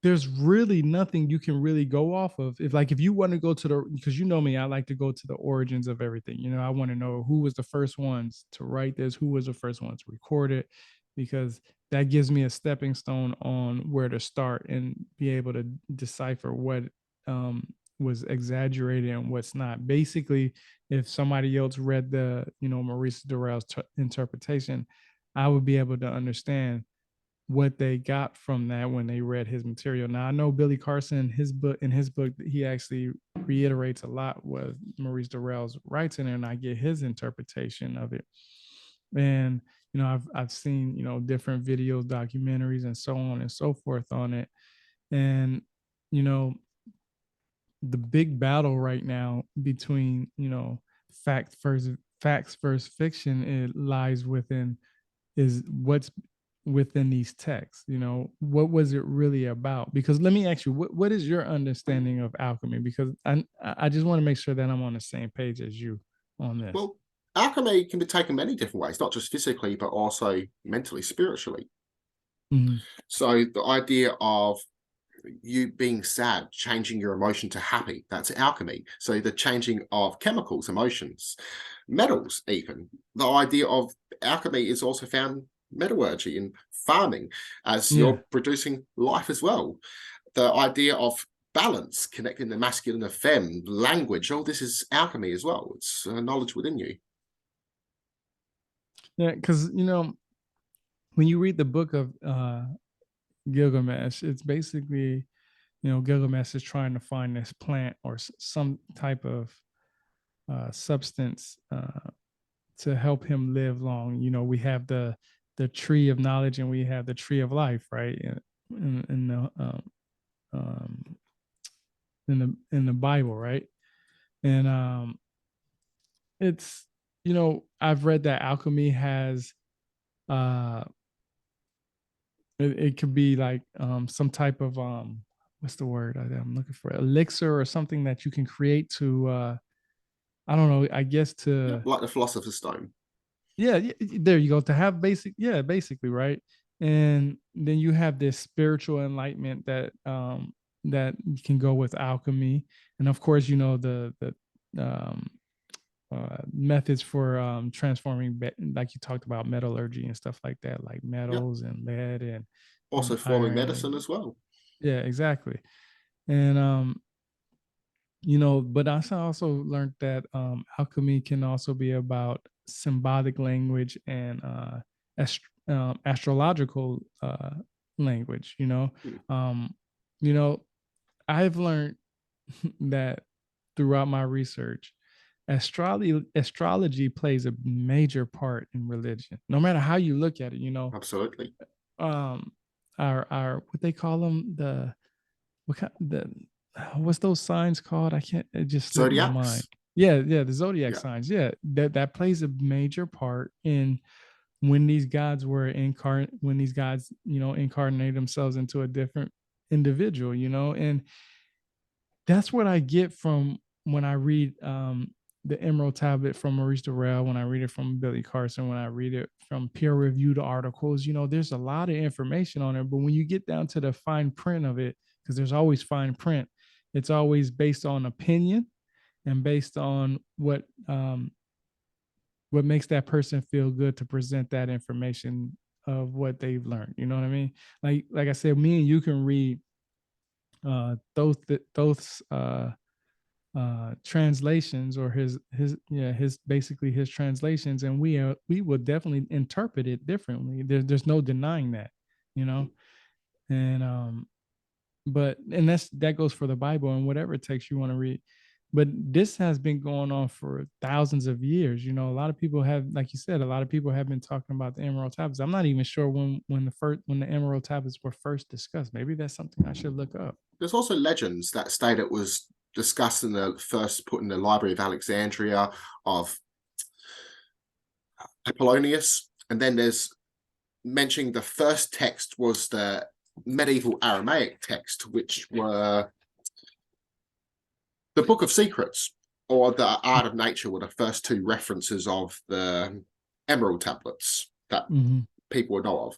there's really nothing you can really go off of. If you want to go to because you know me, I like to go to the origins of everything. I want to know who was the first ones to write this, who was the first one to record it, because that gives me a stepping stone on where to start and be able to decipher what was exaggerated and what's not. Basically, if somebody else read the, Maurice Durrell's interpretation, I would be able to understand what they got from that when they read his material. Now I know Billy Carson, in his book, he actually reiterates a lot what Maurice Durrell's writes in there, and I get his interpretation of it. And I've seen different videos, documentaries, and so on and so forth on it. And the big battle right now between facts versus fiction, it lies within is what's within these texts. What was it really about? Because let me ask you, what is your understanding of alchemy? Because I just want to make sure that I'm on the same page as you on this. Well, alchemy can be taken many different ways, not just physically, but also mentally, spiritually. Mm-hmm. So the idea of you being sad, changing your emotion to happy, that's alchemy. So the changing of chemicals, emotions, metals, even. The idea of alchemy is also found metallurgy and farming, as you're producing life as well. The idea of balance, connecting the masculine and femme, language, all this is alchemy as well. It's knowledge within you. Yeah, because when you read the book of Gilgamesh, it's basically, Gilgamesh is trying to find this plant or some type of substance to help him live long. We have the tree of knowledge and we have the tree of life, right? In the Bible, right? And it's I've read that alchemy has it could be like some type of what's the word I'm looking for, elixir or something that you can create to I don't know, I guess to like the Philosopher's Stone. Yeah, there you go, to have basically, right? And then you have this spiritual enlightenment that can go with alchemy. And of course, the methods for transforming, like you talked about metallurgy and stuff like that, like Yep. metals and lead and Also forming iron. medicine as well. Yeah, exactly. And but I also learned that alchemy can also be about symbolic language and astrological language. Hmm. Um, you know, I've learned that throughout my research, astrology plays a major part in religion. No matter how you look at it, Absolutely. um, our what they call them, what kind the what's those signs called? I can't. It just slipped my mind. Zodiacs. Yeah, the zodiac Yeah. signs. Yeah, that plays a major part in when these gods were incarnate. When these gods, incarnate themselves into a different individual. And that's what I get from when I read the Emerald Tablet from Maurice Durrell, when I read it from Billy Carson, when I read it from peer-reviewed articles. There's a lot of information on it, but when you get down to the fine print of it, because there's always fine print, it's always based on opinion and based on what makes that person feel good to present that information of what they've learned. You know what I mean? Like I said, me and you can read Thoth's translations, or his basically his translations, and we will definitely interpret it differently. There's no denying that, you know. And but and that goes for the Bible and whatever text you want to read. But this has been going on for thousands of years. A lot of people have, like you said, a lot of people have been talking about the Emerald Tablets. I'm not even sure when the Emerald Tablets were first discussed. Maybe that's something I should look up. There's also legends that state it was discussed in the first put in the Library of Alexandria of Apollonius, and then there's mentioning the first text was the medieval Aramaic text, which were the Book of Secrets or the Art of Nature were the first two references of the Emerald tablets that people would know of.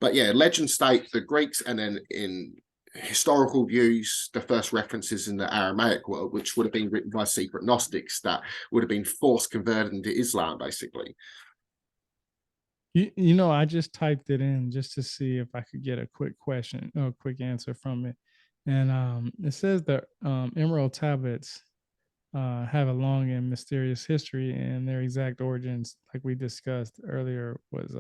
But yeah, legends state the Greeks, and then in historical views, the first references in the Aramaic world, which would have been written by secret Gnostics that would have been forced converted into Islam, basically. I just typed it in just to see if I could get a quick question or a quick answer from it. And it says that Emerald tablets have a long and mysterious history, and their exact origins, like we discussed earlier, was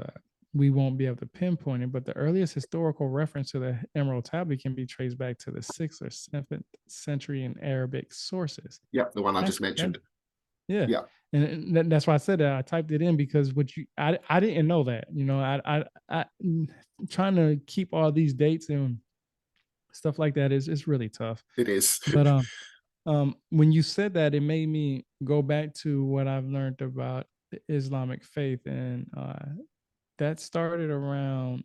we won't be able to pinpoint it, but the earliest historical reference to the Emerald Tablet can be traced back to the 6th or 7th century in Arabic sources. Yep, the one I just That, mentioned. yeah. Yeah. And that's why I said that. I typed it in because I didn't know that. I trying to keep all these dates and stuff like that is really tough. It is. But when you said that, it made me go back to what I've learned about the Islamic faith, and that started around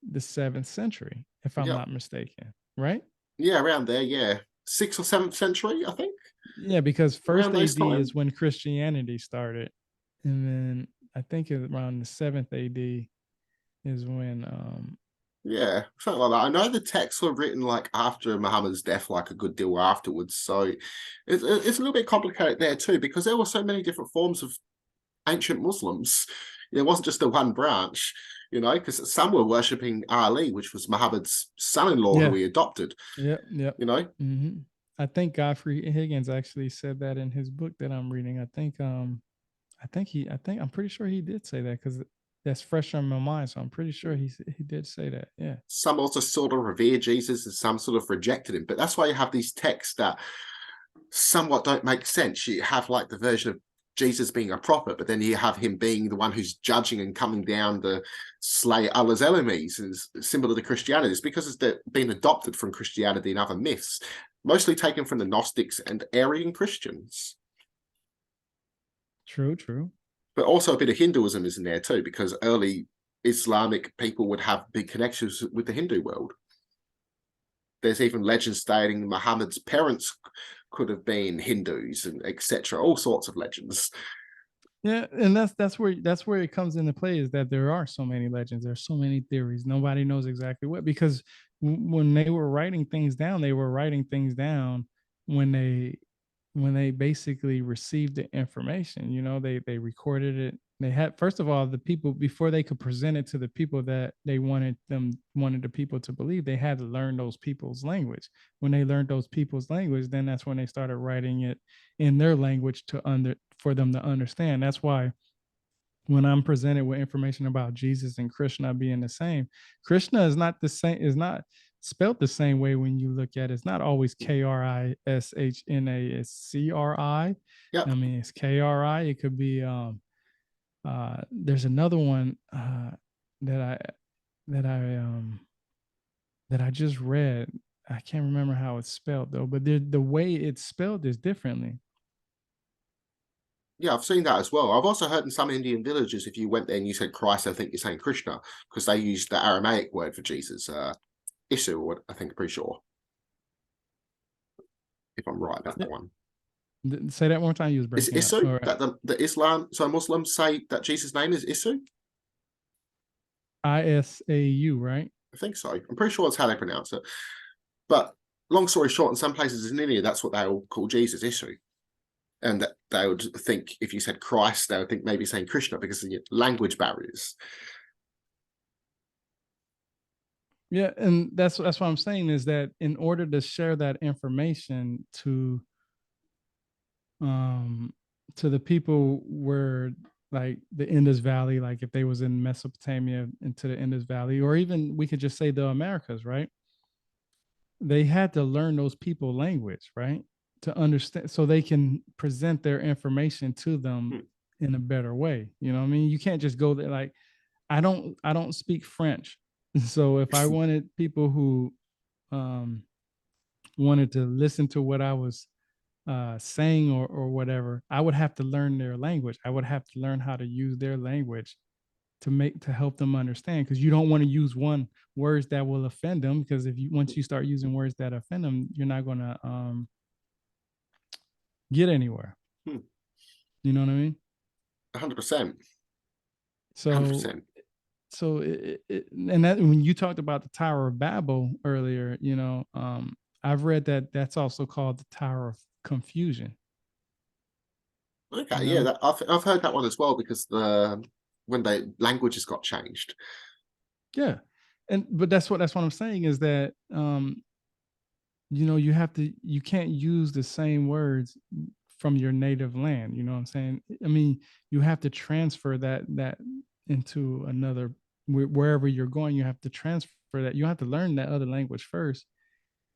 the 7th century, if I'm Yeah. not mistaken, right? Yeah, around there, yeah. 6th or 7th century, I think. Yeah, because first Around those AD times. is when Christianity started, and then I think around the 7th AD is when Yeah, something like that. I know the texts were written like after Muhammad's death, like a good deal afterwards. So it's a little bit complicated there too, because there were so many different forms of ancient Muslims. It wasn't just the one branch, because some were worshipping Ali, which was Muhammad's son-in-law who yeah, he adopted, yep. you know. I think Godfrey Higgins actually said that in his book that I'm reading. I'm pretty sure he did say that, because that's fresh on my mind. So I'm pretty sure he did say that. Yeah. Some also sort of revere Jesus and some sort of rejected him. But that's why you have these texts that somewhat don't make sense. You have like the version of Jesus being a prophet, but then you have him being the one who's judging and coming down to slay Allah's enemies, is similar to Christianity. It's because it's been adopted from Christianity and other myths, mostly taken from the Gnostics and Arian Christians. True. But also a bit of Hinduism is in there too, because early Islamic people would have big connections with the Hindu world. There's even legends stating Muhammad's parents could have been Hindus and etc. All sorts of legends. Yeah, and that's where it comes into play, is that there are so many legends, there's so many theories. Nobody knows exactly what, because when they were writing things down, they were writing things down when they when they basically received the information, they recorded it. They had, first of all, the people, before they could present it to the people that they wanted the people to believe, they had to learn those people's language. When they learned those people's language, then that's when they started writing it in their language for them to understand. That's why when I'm presented with information about Jesus and Krishna being the same, Krishna is not the same, is not spelled the same way when you look at it. It's not always Krishna, it's CRI. Yep. I mean, it's KRI. It could be there's another one that I that I that I just read. I can't remember how it's spelled though, but the way it's spelled is differently. Yeah, I've seen that as well. I've also heard in some Indian villages, if you went there and you said Christ, I think you're saying Krishna, because they used the Aramaic word for Jesus, Isu, or I think, I'm pretty sure, if I'm right about that one. Say that one more time. You was Is breaking up. Isu All right. that the Islam? So Muslims say that Jesus' name is Isu. ISAU, right? I think so. I'm pretty sure that's how they pronounce it. But long story short, in some places in India, that's what they all call Jesus, Isu. And that they would think, if you said Christ, they would think maybe saying Krishna because of the language barriers. Yeah, and that's what I'm saying is that in order to share that information to the people where, like, the Indus Valley, like if they was in Mesopotamia into the Indus Valley, or even we could just say the Americas, right? They had to learn those people language, right? To understand, so they can present their information to them in a better way. You know what I mean? You can't just go there like, I don't speak French. So if I wanted people who wanted to listen to what I was saying or whatever, I would have to learn their language. I would have to learn how to use their language to help them understand, because you don't want to use words that will offend them, because if you once you start using words that offend them, you're not going to get anywhere. You know what I mean? 100%. So 100%. And that, when you talked about the Tower of Babel earlier, I've read that that's also called the Tower of Confusion. Okay, yeah, I've heard that one as well, because when the languages got changed. Yeah, but that's what I'm saying is that you can't use the same words from your native land. You know what I'm saying? I mean, you have to transfer that into another, wherever you're going. You have to transfer that. You have to learn that other language first.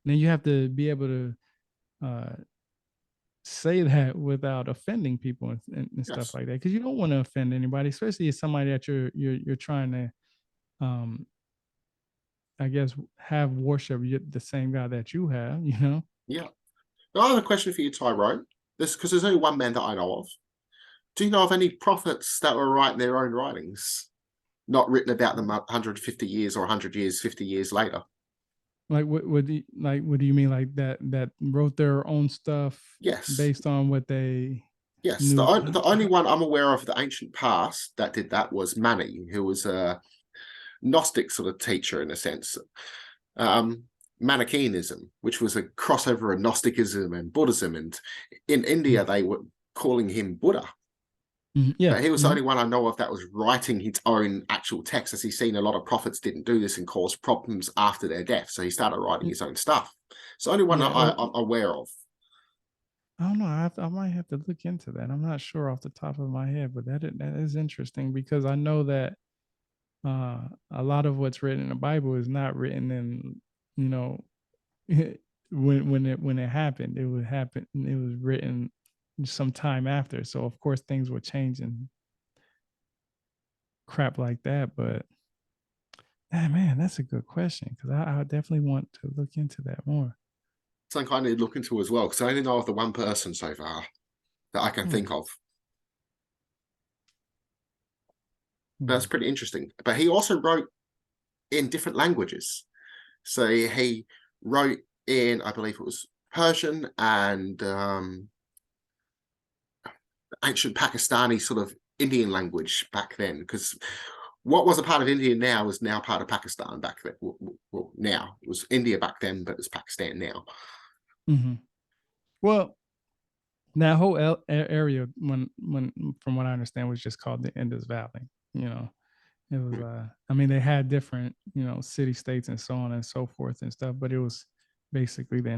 And then you have to be able to say that without offending people and stuff like that, because you don't want to offend anybody, especially if somebody that you're trying to I guess have worship the same God that you have. Yeah. I have a question for you, Tyrone. Because there's only one man that I know of. Do you know of any prophets that were writing their own writings, not written about them 150 years or 100 years, 50 years later? Like what do you mean, like that wrote their own stuff? Yes. Based on what they Yes. knew? The only one I'm aware of the ancient past that did that was Mani, who was a Gnostic sort of teacher in a sense. Manichaeism, which was a crossover of Gnosticism and Buddhism. And in India, they were calling him Buddha. Yeah. But he was the only one I know of that was writing his own actual text, as he's seen a lot of prophets didn't do this and caused problems after their death. So he started writing his own stuff. It's the only one I'm aware of. I don't know. I might have to look into that. I'm not sure off the top of my head, but that is interesting, because I know that a lot of what's written in the Bible is not written in, when it happened. It would happen. It was written some time after. So of course things would change and crap like that. But man, that's a good question, because I definitely want to look into that more. Something I need to look into as well, because I only know of the one person so far that I can think of. But that's pretty interesting. But he also wrote in different languages. So he wrote in, I believe it was Persian and ancient Pakistani sort of Indian language back then, because what was a part of India now is now part of Pakistan back then. Well, now it was India back then, but it's Pakistan now. Well, That whole area, when from what I understand, was just called the Indus Valley. You know, it was. I mean, they had different, city states and so on and so forth and stuff, but it was basically the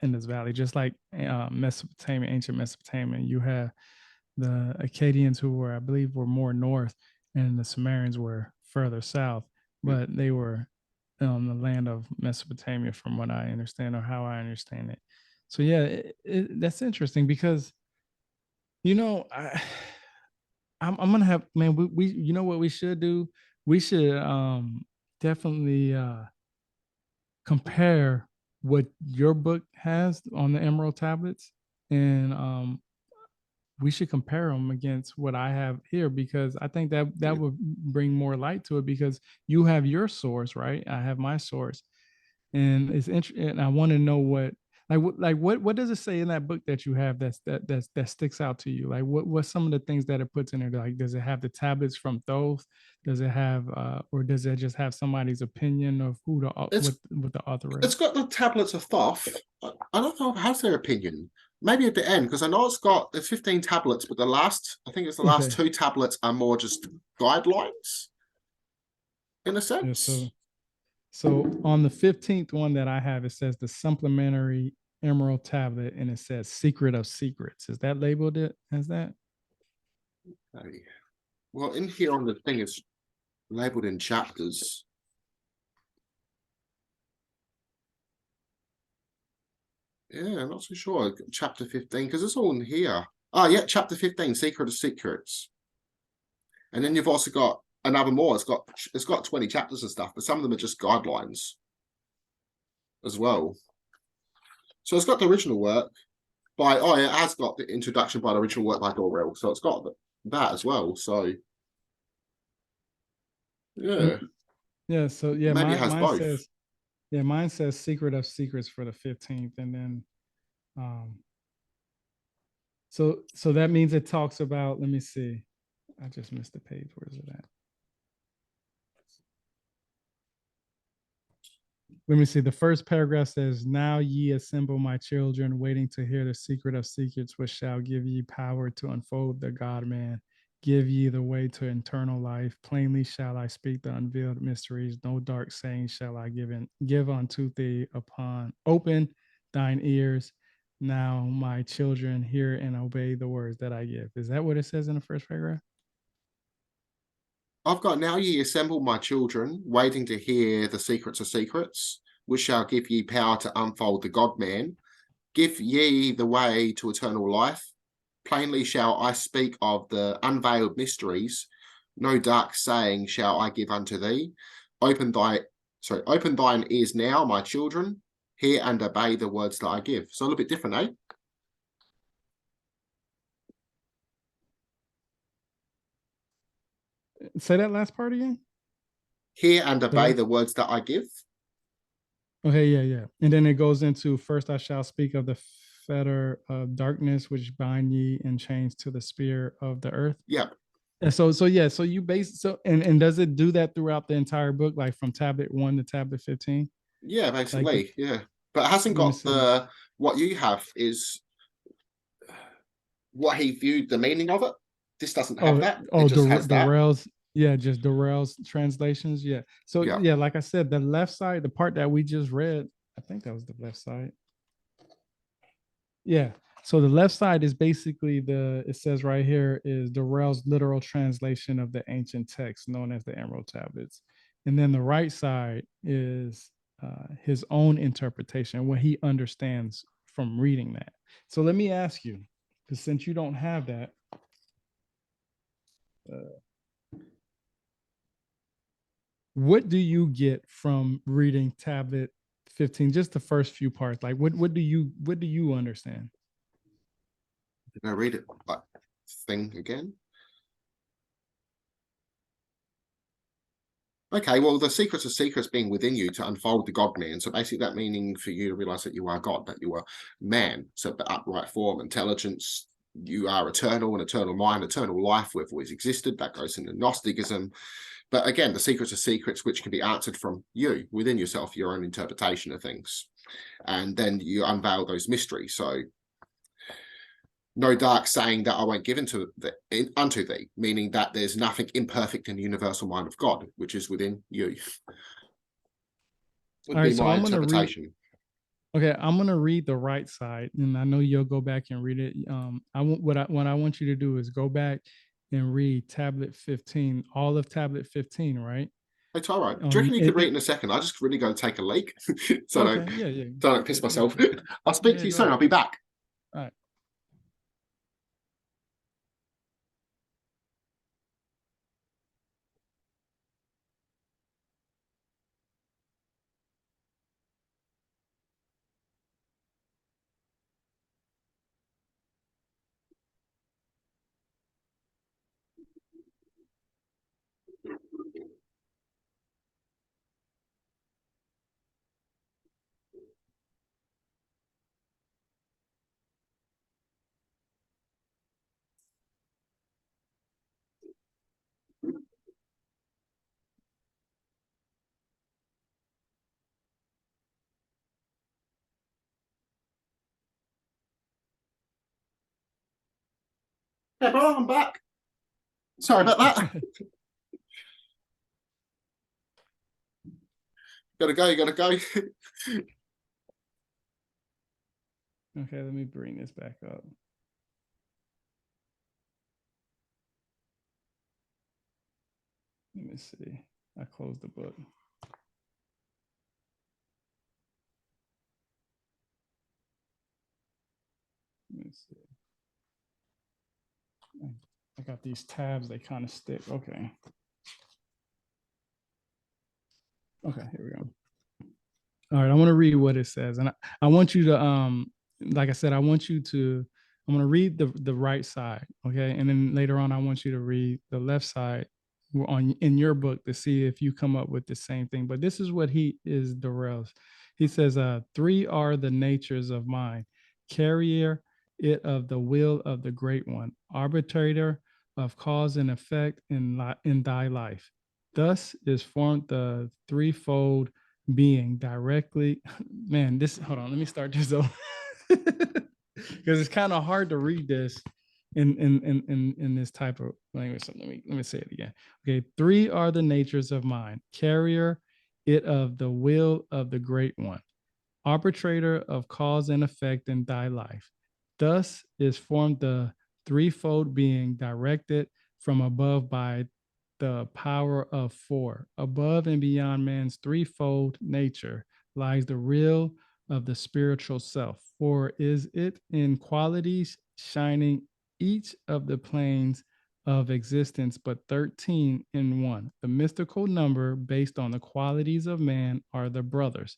Indus Valley, just like Mesopotamia, ancient Mesopotamia. You have the Akkadians who were, I believe, were more north, and the Sumerians were further south, but they were on the land of Mesopotamia, from what I understand or how I understand it. So yeah, that's interesting because you know I'm gonna have, man. We you know what we should do? We should definitely compare what your book has on the Emerald tablets, and we should compare them against what I have here, because I think that that would bring more light to it, because you have your source, right? I have my source, and it's interesting. And I want to know what, what does it say in that book that you have that sticks out to you? Like what's some of the things that it puts in there? Like, does it have the tablets from Thoth? Does it have, or does it just have somebody's opinion of who the what the author wrote? It's got the tablets of Thoth. I don't know, how's their opinion? Maybe at the end, because I know there's 15 tablets, but I think it's the last Okay. two tablets are more just guidelines in a Yeah. sense. So on the 15th one that I have, it says the supplementary Emerald tablet, and it says Secret of Secrets. Is that labeled it as that? Okay. Well, in here on the thing, it's labeled in chapters. Yeah, I'm not so sure. Chapter 15, because it's all in here. Oh, yeah, chapter 15, Secret of Secrets. And then you've also got another more. It's got 20 chapters and stuff, but some of them are just guidelines as well. So it's got the original work it has got the introduction by the original work by Dorrell. So it's got that as well. So yeah, Yeah. So yeah, maybe it has mine both. says, yeah, mine says Secret of Secrets for the 15th, and then um so that means it talks about, let me see. I just missed the page. Where is it at? Let me see. The first paragraph says, "Now ye assemble, my children, waiting to hear the secret of secrets, which shall give ye power to unfold the God man. Give ye the way to eternal life. Plainly shall I speak the unveiled mysteries. No dark saying shall I give unto thee. Upon open thine ears. Now, my children, hear and obey the words that I give." Is that what it says in the first paragraph? I've got now ye assemble my children, waiting to hear the secrets of secrets, which shall give ye power to unfold the God man. Give ye the way to eternal life. Plainly shall I speak of the unveiled mysteries. No dark saying shall I give unto thee. Open open thine ears now, my children. Hear and obey the words that I give. So a little bit different, eh? Say that last part again. Hear and The obey last. the words that I give. Okay, yeah, yeah. And then it goes into, first I shall speak of the fetter of darkness which bind ye and chains to the spear of the earth. Yep. And so yeah, so you base, so and does it do that throughout the entire book, like from tablet 1 to tablet 15? Yeah, Like basically. Yeah. But it hasn't let me got see. what you have is what he viewed the meaning of it. This doesn't have Oh, that. It oh, just has that. Darrell's, yeah, just Darrell's translations. Yeah. So Yeah. yeah, like I said, the left side, the part that we just read, I think that was the left side. Yeah. So the left side is basically it says right here is Darrell's literal translation of the ancient text known as the Emerald Tablets. And then the right side is his own interpretation, what he understands from reading that. So let me ask you, because since you don't have that, what do you get from reading tablet 15? Just the first few parts. Like what do you understand? Did I read it like thing again? Okay, well, the secrets of secrets being within you to unfold the God man. So basically, that meaning for you to realize that you are God, that you are man. So, the upright form, intelligence, you are eternal, and eternal mind, eternal life, we've always existed. That goes into Gnosticism. But again, the secrets of secrets, which can be answered from you, within yourself, your own interpretation of things. And then you unveil those mysteries. So, no dark saying that I won't give unto thee, meaning that there's nothing imperfect in the universal mind of God, which is within you. Would All be right, so my I'm gonna read. interpretation. Okay, I'm gonna read the right side, and I know you'll go back and read it. I want what I want you to do is go back and read tablet 15, all of tablet 15, right? Hey, Tyro, do you reckon you could read in a second? I just really got to take a leak, so okay, yeah, yeah, don't piss yeah, myself. I'll speak yeah. to you Go soon. ahead. I'll be back. All right. Yeah, bro, I'm back. Sorry about that. Gotta go. You gotta go. Okay, let me bring this back up. Let me see. I closed the book. Let me see. I got these tabs, they kind of stick. Okay. Okay, here we go. All right, I want to read what it says. And I want you to like I said, I want you to I'm going to read the right side, okay? And then later on I want you to read the left side on in your book to see if you come up with the same thing. But this is what he is Darrell's. He says three are the natures of mind. Carrier it of the will of the great one, arbitrator of cause and effect in thy life. Thus is formed the threefold being directly. Man, this hold on, let me start this over. Because it's kind of hard to read this in this type of language. So let me say it again. Okay, three are the natures of mind: carrier it of the will of the great one, arbitrator of cause and effect in thy life. Thus is formed the threefold being directed from above by the power of four. Above and beyond man's threefold nature lies the real of the spiritual self. For is it in qualities shining each of the planes of existence, but 13 in one. The mystical number based on the qualities of man are the brothers.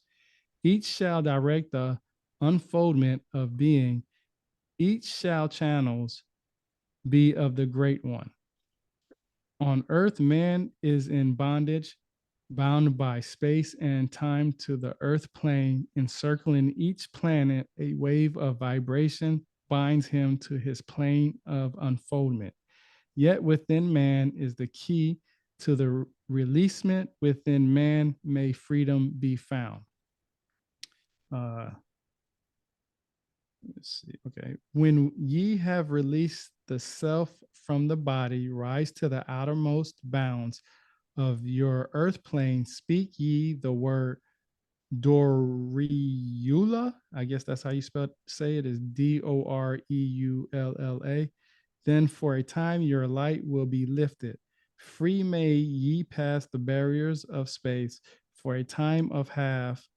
Each shall direct the unfoldment of being. Each shall channels be of the great one. On earth, man is in bondage, bound by space and time to the earth plane, encircling each planet, a wave of vibration binds him to his plane of unfoldment. Yet within man is the key to the releasement. Within man may freedom be found. Uh, let's see. Okay. When ye have released the self from the body, rise to the outermost bounds of your earth plane, speak ye the word Doriula. I guess that's how you say it is Doreulla. Then for a time your light will be lifted. Free may ye pass the barriers of space for a time of half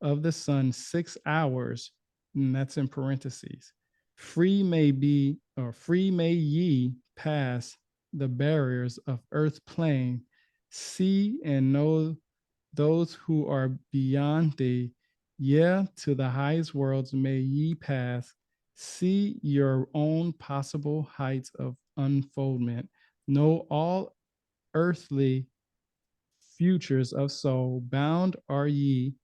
of the sun, 6 hours, and that's in parentheses. Free may be, or free may ye pass the barriers of earth plane, see and know those who are beyond thee. Yeah, to the highest worlds may ye pass, see your own possible heights of unfoldment, know all earthly futures of soul, bound are ye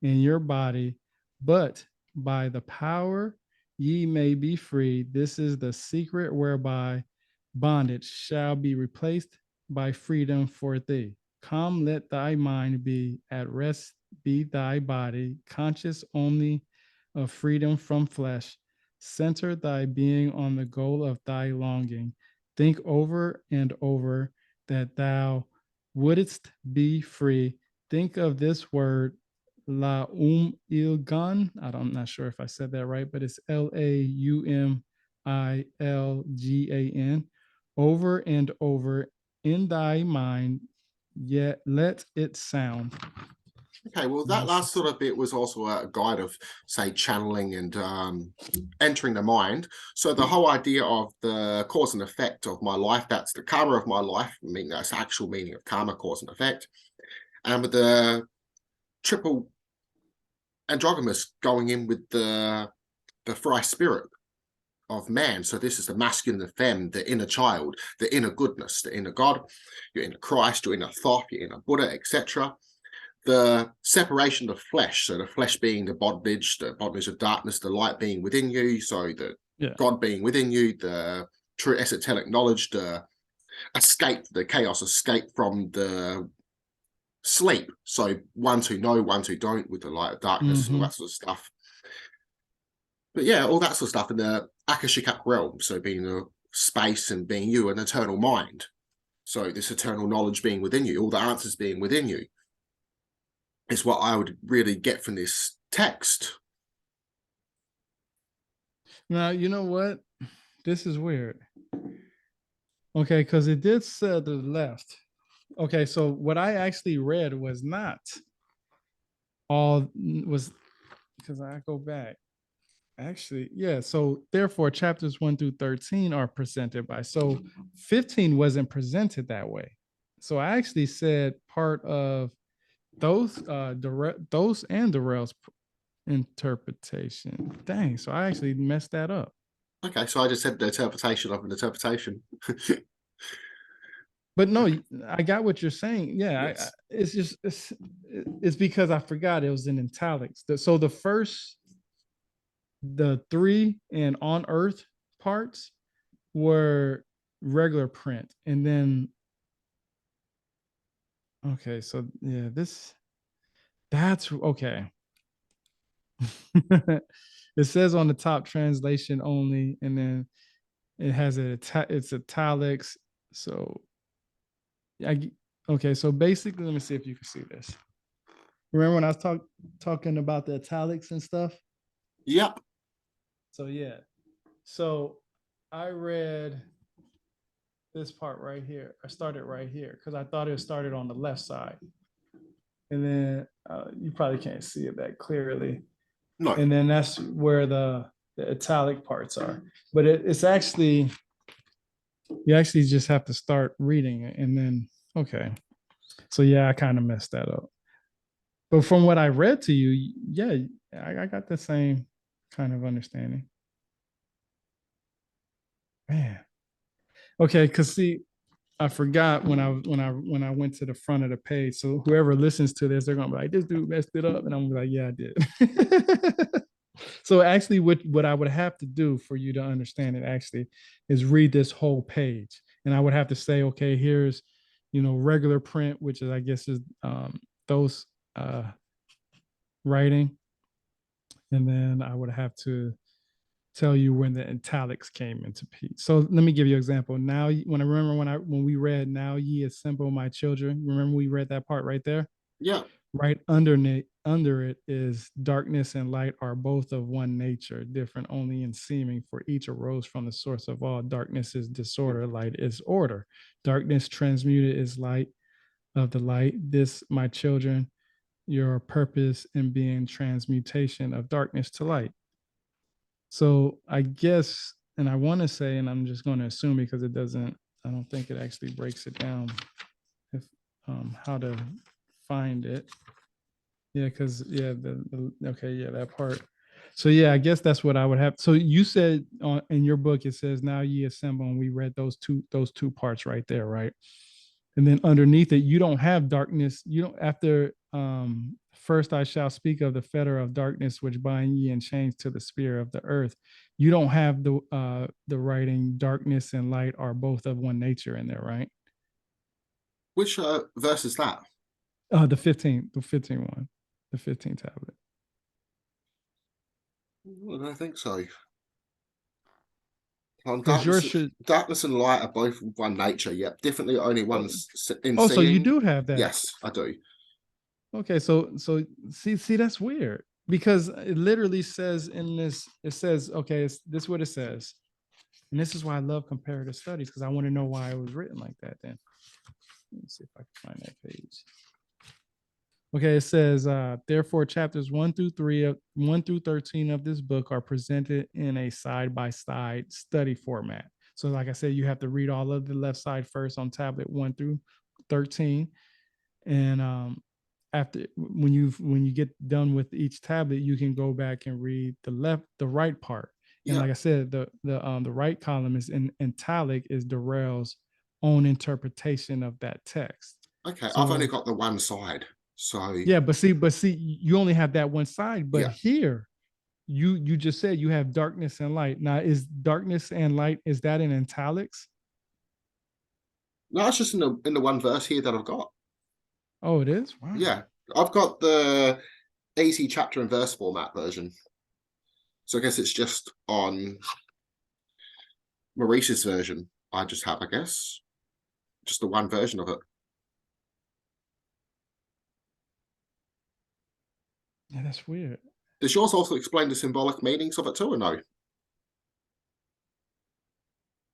in your body, but by the power ye may be free. This is the secret whereby bondage shall be replaced by freedom for thee. Come, let thy mind be at rest, be thy body conscious only of freedom from flesh. Center thy being on the goal of thy longing. Think over and over that thou wouldst be free. Think of this word, la ilgan. I'm not sure if I said that right, but it's Laumilgan, over and over in thy mind, yet let it sound. Okay, well, that last sort of bit was also a guide of, say, channeling and entering the mind. So the whole idea of the cause and effect of my life, that's the karma of my life. I mean, that's the actual meaning of karma, cause and effect. And with the triple androgynous going in with the thrice spirit of man. So this is the masculine, the femme, the inner child, the inner goodness, the inner God, your inner Christ, your inner Thoth, your inner Buddha, etc. The separation of flesh, so the flesh being the bondage of darkness, the light being within you, so the God being within you, the true esoteric knowledge, the escape, the chaos, escape from the sleep. So ones who know, ones who don't, with the light of darkness, all that sort of stuff. But yeah, all that sort of stuff in the Akashic realm, so being the space and being you, an eternal mind. So this eternal knowledge being within you, all the answers being within you, is what I would really get from this text. Now, you know what? This is weird. Okay, because it did say to the left. Okay, so what I actually read was not all, was, because I go back. Actually, yeah. So therefore, chapters 1 through 13 are presented by. So 15 wasn't presented that way. So I actually said part of those those and Darrell's interpretation. Dang, so I actually messed that up. Okay, so I just said the interpretation of an interpretation. But no, I got what you're saying. Yeah, yes. It's just it's because I forgot it was in italics. So the first, the 3 and on Earth parts were regular print, and then okay, so yeah, that's okay. It says on the top translation only, and then it has it's italics. So okay, so basically, let me see if you can see this. Remember when I was talking about the italics and stuff? Yep. So yeah, so I read this part right here. I started right here because I thought it started on the left side, and then you probably can't see it that clearly. No. And then that's where the italic parts are. But it's actually, you actually just have to start reading it, and then okay. So yeah, I kind of messed that up. But from what I read to you, yeah, I got the same kind of understanding. Man. Okay, because see, I forgot when I went to the front of the page. So whoever listens to this, they're gonna be like, "This dude messed it up," and I'm gonna be like, "Yeah, I did." So actually, what I would have to do for you to understand it actually is read this whole page, and I would have to say, okay, here's, regular print, which is I guess is those writing, and then I would have to tell you when the italics came into piece. So let me give you an example. Now, when we read "Now ye assemble my children," remember we read that part right there? Yeah. Right under it is darkness and light are both of one nature, different only in seeming, for each arose from the source of all. Darkness is disorder, light is order. Darkness transmuted is light of the light. This, my children, your purpose in being transmutation of darkness to light. So I guess, and I want to say, and I'm just going to assume because I don't think it actually breaks it down, if how to find it. Yeah, because okay, yeah, that part. So yeah, I guess that's what I would have. So you said in your book it says "Now ye assemble," and we read those two parts right there, right? And then underneath it, you don't have darkness. You don't, after first I shall speak of the fetter of darkness which bind ye in chains to the spear of the earth. You don't have the writing "darkness and light are both of one nature" in there, right? Which verse is that? The 15 one, the 15 tablet. Well, I think so. Because yours should. Darkness and light are both one nature. Yep, definitely only one's in Oh, so you seeing. do have that. Yes, I do. Okay, so see that's weird because it literally says in this, it says, okay, this is what it says. And this is why I love comparative studies, because I want to know why it was written like that then. Let me see if I can find that page. Okay, it says, therefore, chapters 1 through 13 of this book are presented in a side-by-side study format. So, like I said, you have to read all of the left side first on tablet 1 through 13. And after when you get done with each tablet, you can go back and read the right part. And Yeah. like I said, the right column is in italic, is Darrell's own interpretation of that text. Okay, So, I've only got the one side. So yeah, but see, you only have that one side. But yeah. here, you just said you have darkness and light. Now, is darkness and light, is that in italics? No, it's just in the one verse here that I've got. Oh, it is? Wow. Yeah. I've got the easy chapter and verse format version. So I guess it's just on Maurice's version. I just have, I guess, just the one version of it. Yeah, that's weird. Does yours also explain the symbolic meanings of it too, or no?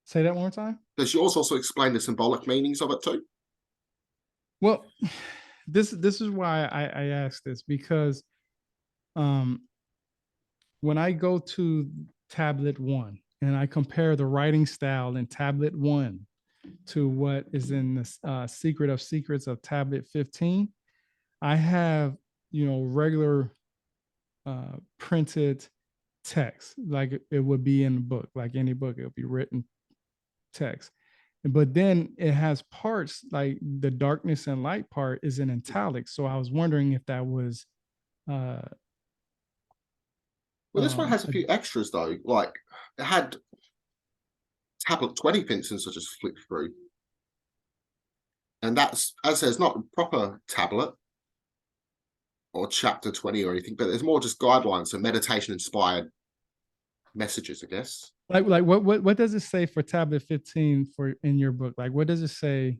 Say that one more time. Does yours also explain the symbolic meanings of it too? Well, this is why I asked this, because when I go to tablet 1 and I compare the writing style in tablet 1 to what is in the Secret of Secrets of tablet 15, I have, regular printed text, like it would be in a book, like any book, it would be written text. But then it has parts, like the darkness and light part is in italics. So I was wondering if that was well, this one has a few extras though. Like it had tablet 20, for instance, I just flipped through. And that's, as I say, it's not a proper tablet or chapter 20 or anything, but there's more just guidelines, so meditation inspired messages, I guess. Like what does it say for tablet 15 for in your book? Like what does it say?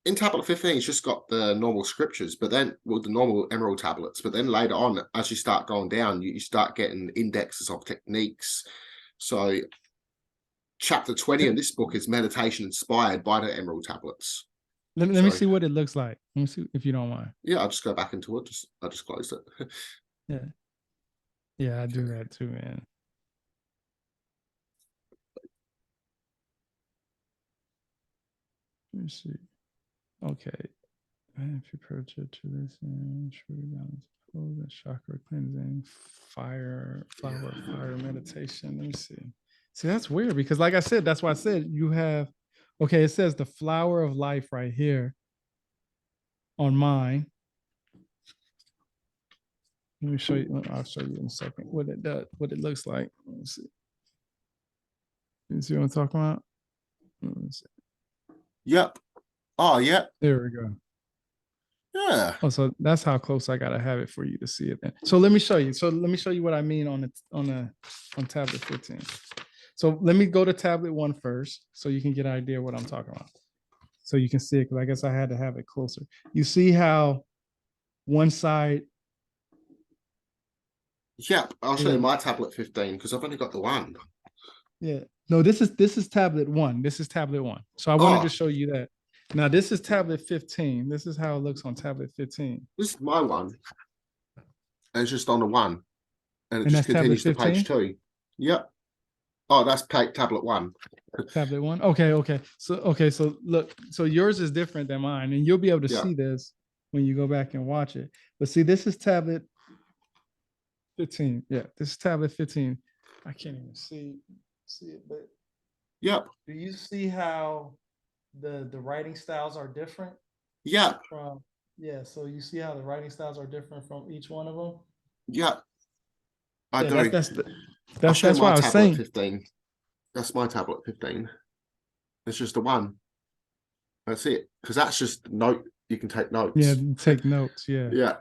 In tablet 15, it's just got the normal scriptures, but then the normal emerald tablets. But then later on, as you start going down, you start getting indexes of techniques. So chapter 20 in this book is meditation inspired by the emerald tablets. Let me see what it looks like. Let me see if you don't mind. Yeah, I'll just go back into it. I just closed it. Yeah, I do that too, man. Let me see. Okay. If you approach it to this and balance flow, the chakra cleansing, flower, fire meditation. Let me see. See, that's weird because, like I said, that's why I said you have. Okay, it says the flower of life right here on mine. Let me show you. I'll show you in a second what it does, what it looks like. Let me see. You see what I'm talking about? Let me see. Yep. Oh, yeah. There we go. Yeah. Oh, so that's how close I gotta have it for you to see it then. So let me show you. So let me show you what I mean on tablet 15. So let me go to tablet 1 first so you can get an idea of what I'm talking about. So you can see it, because I guess I had to have it closer. You see how one side. Yep. I'll show you my tablet 15 because I've only got the one. Yeah. No, this is tablet 1. This is tablet 1. So I wanted to show you that. Now this is tablet 15. This is how it looks on tablet 15. This is my one. And it's just on the one. And it just continues to page 2. Yep. Oh, that's tablet 1. Tablet 1. Okay. So look, so yours is different than mine, and you'll be able to see this when you go back and watch it. But see, this is tablet 15. Yeah, this is tablet 15. I can't even see it, but yep. Do you see how the writing styles are different? Yeah. So you see how the writing styles are different from each one of them? Yeah. I do. That's why I was saying 15. That's my tablet 15. It's just the one. That's it. Because that's just note. You can take notes. Yeah, take notes. Yeah. Yeah.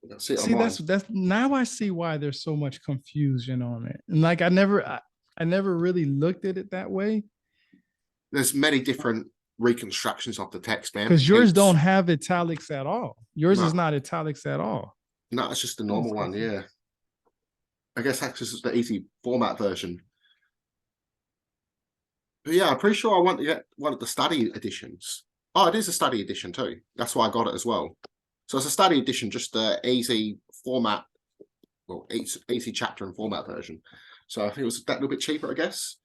That's it. See, that's now I see why there's so much confusion on it. And like I I never really looked at it that way. There's many different reconstructions of the text, man. Because yours don't Heaps. have italics at all. Yours is No, not italics at all. no, it's just the That's normal one. confusing. Yeah, I guess that's just the easy format version. But yeah, I'm pretty sure I want to get one of the study editions. Oh, it is a study edition too. That's why I got it as well. So it's a study edition, just the easy format, well, easy chapter and format version. So I think it was that little bit cheaper, I guess.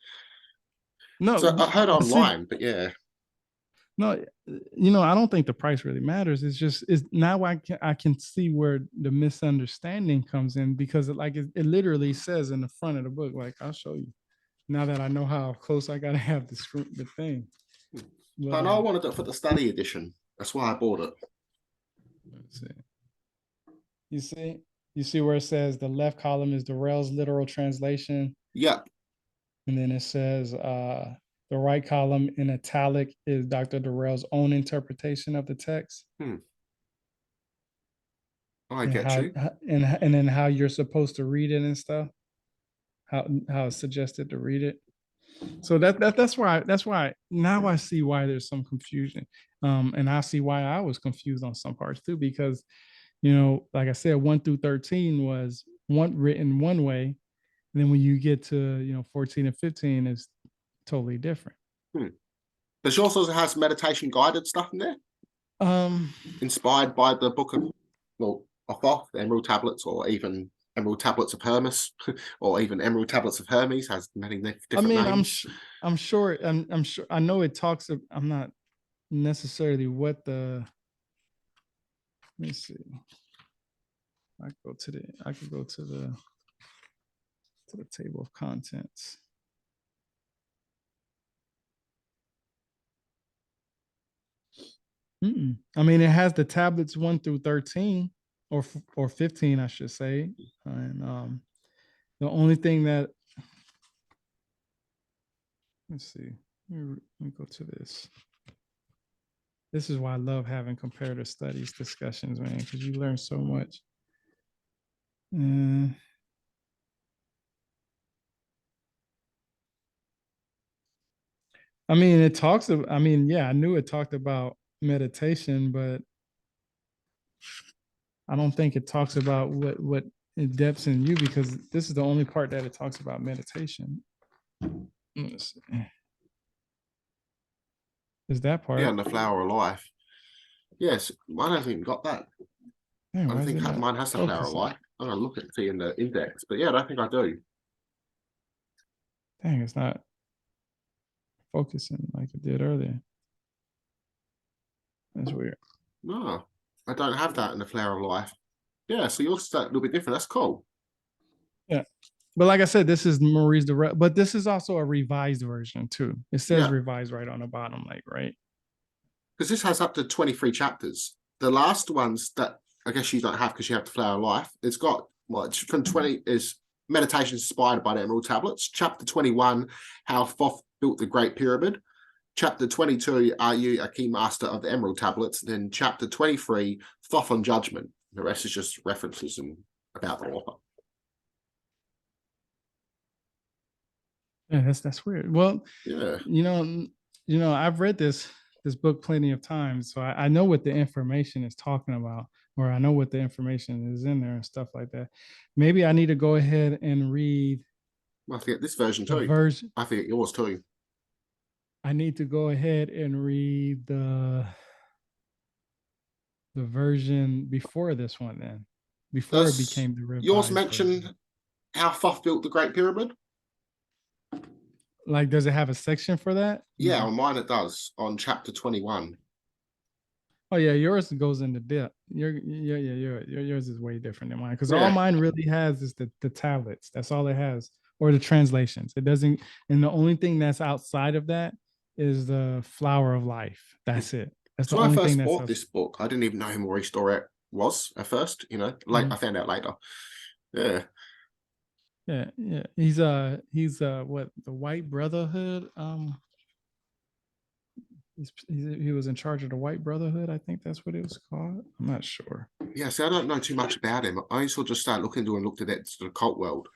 So No, I heard but see, online, but yeah, no, I don't think the price really matters. It's just is now I can see where the misunderstanding comes in because it literally says in the front of the book, like I'll show you. Now that I know how close I gotta have the thing. But I know I wanted it for the study edition. That's why I bought it. let's see. You see, you see where it says the left column is Durrell's literal translation, Yep. and then it says the right column in italic is Dr. Durrell's own interpretation of the text. I And get how you. and then how you're supposed to read it and stuff. How it's suggested to read it. So that's why now I see why there's some confusion. And I see why I was confused on some parts too, because like I said, 1 through 13 was one written one way. And then when you get to 14 and 15, it's totally different. But she also has meditation guided stuff in there, Um, inspired by the book of, well, of Thoth, the Emerald Tablets, or even Emerald Tablets of Hermes, or even Emerald Tablets of Hermes has many I different mean, names. I'm sure, I'm sure, I know it talks. I'm not necessarily what the. Let me see. I could go to the table of contents. I mean, it has the tablets 1 through 13 or 15, I should say. And the only thing that, let's see, let me go to this. This is why I love having comparative studies discussions, man, because you learn so much. I mean, it talks about, I mean, yeah, I knew it talked about meditation, but I don't think it talks about what it depths in you, because this is the only part that it talks about meditation. Is that Yeah, part? and the Flower of Life. Yes, mine hasn't even got that. Man, I don't why is think it not mine has the Flower of focusing? Life. I'm gonna look at it in the index, but yeah, I don't think I do. Dang, it's not focusing like it did earlier. That's weird. No, I don't have that in the Flower of Life. Yeah, so yours a little bit different. That's cool. Yeah. But like I said, this is Marie's direct, but this is also a revised version too. It says Yeah, revised right on the bottom, like right. because this has up to 23 chapters. The last ones that I guess you don't have because you have the Flower of Life, it's got, well, it's from 20 is meditation inspired by the Emerald Tablets. Chapter 21, how Thoth built the Great Pyramid. Chapter 22, are you a key master of the Emerald Tablets? Then chapter 23, Thoth on Judgment. The rest is just references and about the author. Yeah, that's weird. Well, Yeah. I've read this book plenty of times, so I know what the information is talking about, or I know what the information is in there and stuff like that. Maybe I need to go ahead and read I think this version the too. version. I think yours too. I need to go ahead and read the version before this one, then before it Does became the yours revised version. mention how Thoth built the Great Pyramid? Like, does it have a section for that? Yeah, on mine it does. On chapter 21. Oh yeah, yours goes into depth. Yours is way different than mine, because all Yeah. mine really has is the tablets. That's all it has, or the translations. It doesn't, and the only thing that's outside of that is the Flower of Life. That's it. That's So the when I only thing first that's bought up. this book, I didn't even know who Maurice Doret was at first, like Mhm. I found out later. Yeah. Yeah. He's what, the White Brotherhood. He was in charge of the White Brotherhood. I think that's what it was called. I'm not sure. Yeah, see, I don't know too much about him. I sort of just started looking into and looked at it to the cult world.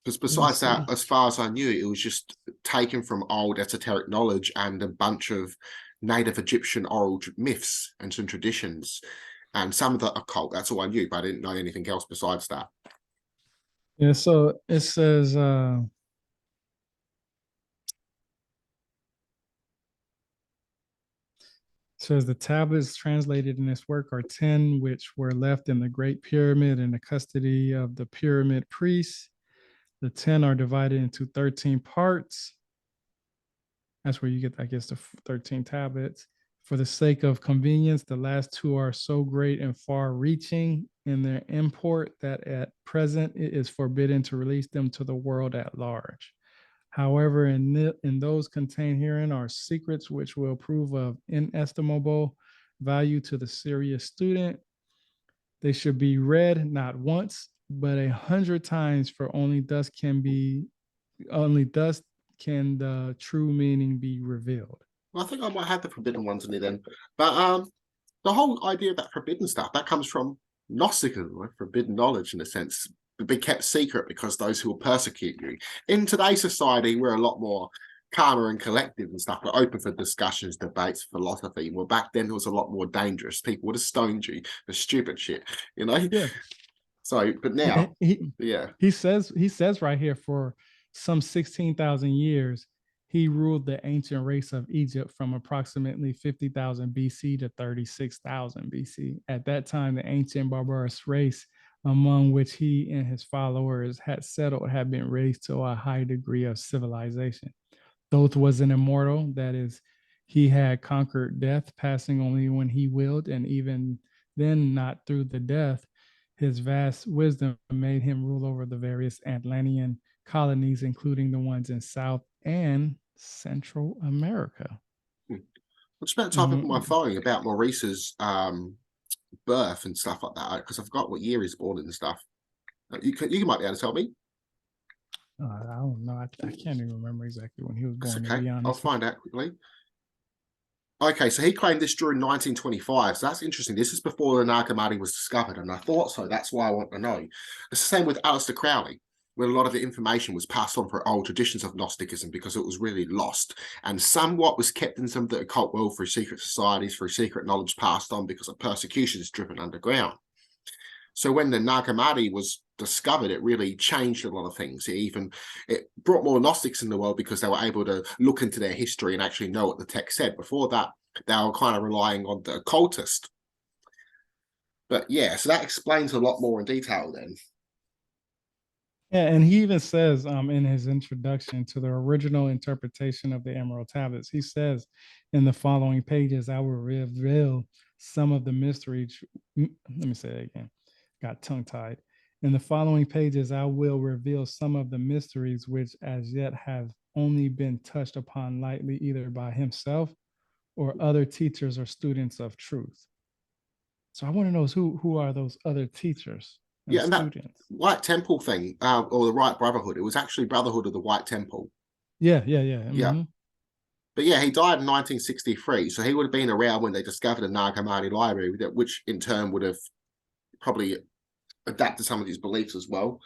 Because Let me besides that, see. as far as I knew, it was just taken from old esoteric knowledge and a bunch of native Egyptian oral myths and some traditions and some of the occult. That's all I knew, but I didn't know anything else besides that. Yeah, so it says the tablets translated in this work are 10 which were left in the Great Pyramid in the custody of the pyramid priests. The 10 are divided into 13 parts. That's where you get, I guess, the 13 tablets. For the sake of convenience, the last two are so great and far reaching in their import that at present it is forbidden to release them to the world at large. However, in those contained herein are secrets which will prove of inestimable value to the serious student. They should be read not once, but 100 times, for only thus can the true meaning be revealed. Well, I think I might have the forbidden ones in it then. But the whole idea of that forbidden stuff, that comes from Gnosticism, right? Forbidden knowledge in a sense, to be kept secret because those who will persecute you. In today's society, we're a lot more calmer and collective and stuff, but open for discussions, debates, philosophy. Well, back then it was a lot more dangerous. People would have stoned you for stupid shit, you know? Yeah. So, but Yeah, now, yeah. he says right here, for some 16,000 years he ruled the ancient race of Egypt from approximately 50,000 BC to 36,000 BC. At that time, the ancient barbarous race among which he and his followers had settled had been raised to a high degree of civilization. Thoth was an immortal, that is, he had conquered death, passing only when he willed, and even then not through the death. His vast wisdom made him rule over the various Atlantean colonies, including the ones in South and Central America. I spent time with my Mm-hmm. phone about Maurice's birth and stuff like that because I forgot what year he's born and stuff. You might be able to tell me. I don't know. I can't even remember exactly when he was That's born, to okay. be I'll honest. find out quickly. Okay, so he claimed this during 1925. So that's interesting. This is before the Nag Hammadi was discovered, and I thought so. That's why I want to know. It's the same with Aleister Crowley, where a lot of the information was passed on for old traditions of Gnosticism because it was really lost, and somewhat was kept in some of the occult world through secret societies, through secret knowledge passed on because of persecutions driven underground. So when the Nag Hammadi was discovered, it really changed a lot of things. It brought more Gnostics in the world because they were able to look into their history and actually know what the text said. Before that, they were kind of relying on the occultist. But yeah, so that explains a lot more in detail then. Yeah, and he even says in his introduction to the original interpretation of the Emerald Tablets, he says in the following pages, I will reveal some of the mysteries. Let me say it again. Got tongue tied. In the following pages, I will reveal some of the mysteries which as yet have only been touched upon lightly, either by himself or other teachers or students of truth. So I want to know who are those other teachers and Yeah, and that students? White Temple thing, or the White Brotherhood, it was actually Brotherhood of the White Temple. Yeah. Yeah. Mm-hmm. But yeah, he died in 1963, so he would have been around when they discovered the Nag Hammadi library, which in turn would have probably adapted some of his beliefs as well.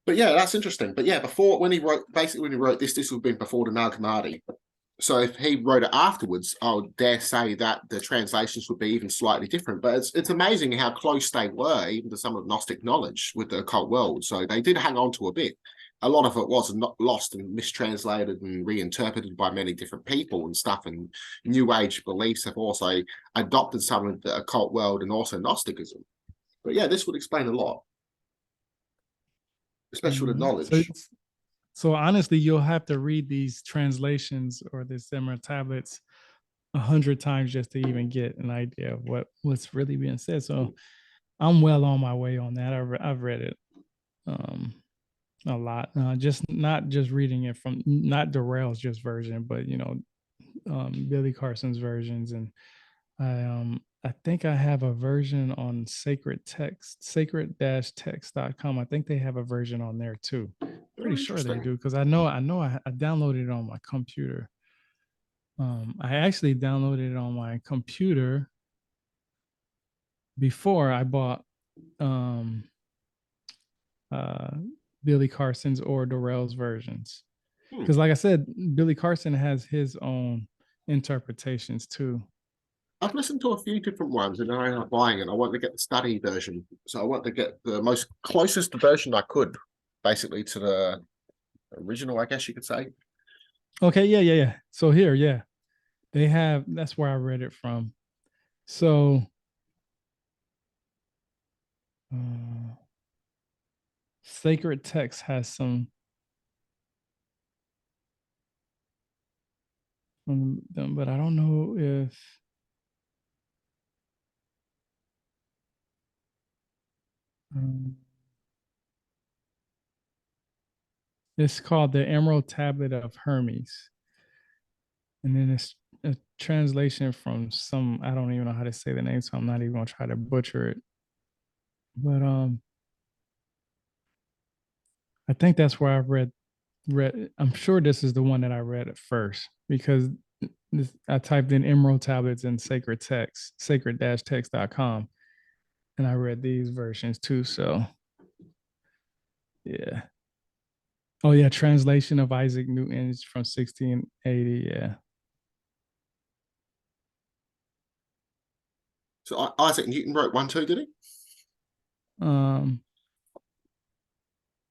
But yeah, that's interesting. But yeah, when he wrote this would have been before the Nag Hammadi. So if he wrote it afterwards, I would dare say that the translations would be even slightly different. But it's amazing how close they were, even to some of Gnostic knowledge with the occult world. So they did hang on to a bit. A lot of it was not lost and mistranslated and reinterpreted by many different people and stuff. And New Age beliefs have also adopted some of the occult world and also Gnosticism. But yeah, this would explain a lot, especially with Mm-hmm. So, knowledge. so honestly, you'll have to read these translations or the Emerald Tablets 100 times just to even get an idea of what's really being said. So I'm well on my way on that. I've read it um, a lot. Just not just reading it from not Darrell's just version, but Billy Carson's versions, and I think I have a version on sacred-text.com. I think they have a version on there too. Pretty Very sure they interesting. do because I downloaded it on my computer. I actually downloaded it on my computer before I bought um, uh, Billy Carson's or Durrell's versions. Hmm. Because, like I said, Billy Carson has his own interpretations too. I've listened to a few different ones and then I ended up buying it. I want to get the study version. So I want to get the most closest version I could, basically, to the original, I guess you could say. Okay, yeah. So here, yeah, they have. That's where I read it from. So, uh, Sacred Text has some from them, but I don't know if um, it's called the Emerald Tablet of Hermes, and then it's a translation from some. I don't even know how to say the name, so I'm not even gonna try to butcher it. But I think that's where I read. I'm sure this is the one that I read at first because I typed in Emerald Tablets in Sacred Text, sacred-text.com, and I read these versions too. So yeah. Oh yeah, translation of Isaac Newton from 1680. Yeah. So Isaac Newton wrote one too, did he? Um,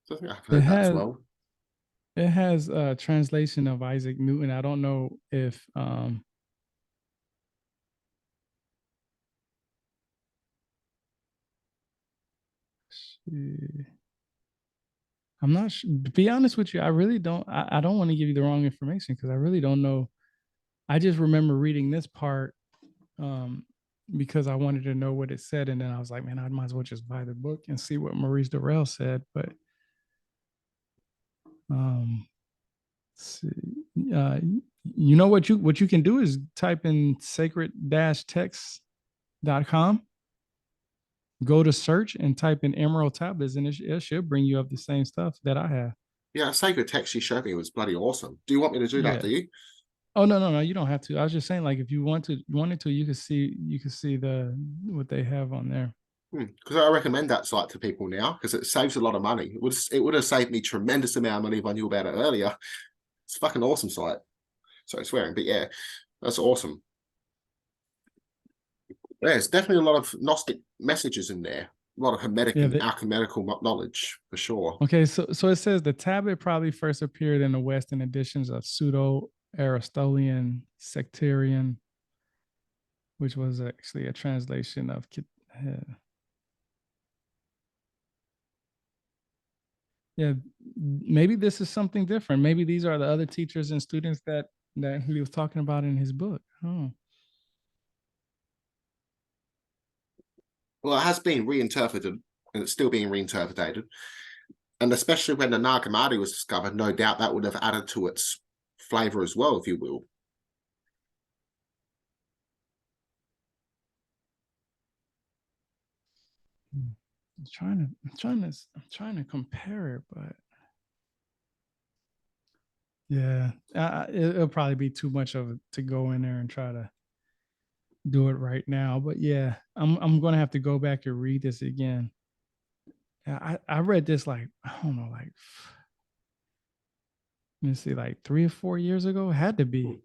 So I think I've it heard that as has well. it has a translation of Isaac Newton. I don't know if I'm not sure. To be honest with you, I really don't. I don't want to give you the wrong information because I really don't know. I just remember reading this part um, because I wanted to know what it said, and then I was like, man, I might as well just buy the book and see what Maurice Durrell said. But um, let's see. You know what you can do is type in sacred-text.com, go to search and type in Emerald Tablets, and it should bring you up the same stuff that I have. Yeah, Sacred Text you showed me was bloody awesome. Do you want me to do that, Yeah. do you? Oh no, you don't have to. I was just saying, like, if you wanted to, you could see the what they have on there. Because I recommend that site to people now because it saves a lot of money. It would have saved me tremendous amount of money if I knew about it earlier. It's a fucking awesome site. Sorry, swearing, but yeah, that's awesome. There's definitely a lot of Gnostic messages in there, a lot of Hermetic Yeah. and alchemical knowledge for sure. Okay. So it says the tablet probably first appeared in the West in editions of pseudo Aristotelian sectarian, which was actually a translation of. Yeah, maybe this is something different. Maybe these are the other teachers and students that he was talking about in his book. Oh. Well, it has been reinterpreted and it's still being reinterpreted. And especially when the Nag Hammadi was discovered, no doubt that would have added to its flavor as well, if you will. I'm trying to compare it, but yeah, it'll probably be too much of it to go in there and try to do it right now. But yeah, I'm gonna have to go back and read this again. I read this like I don't know, like let me see, like 3 or 4 years ago. It had to be,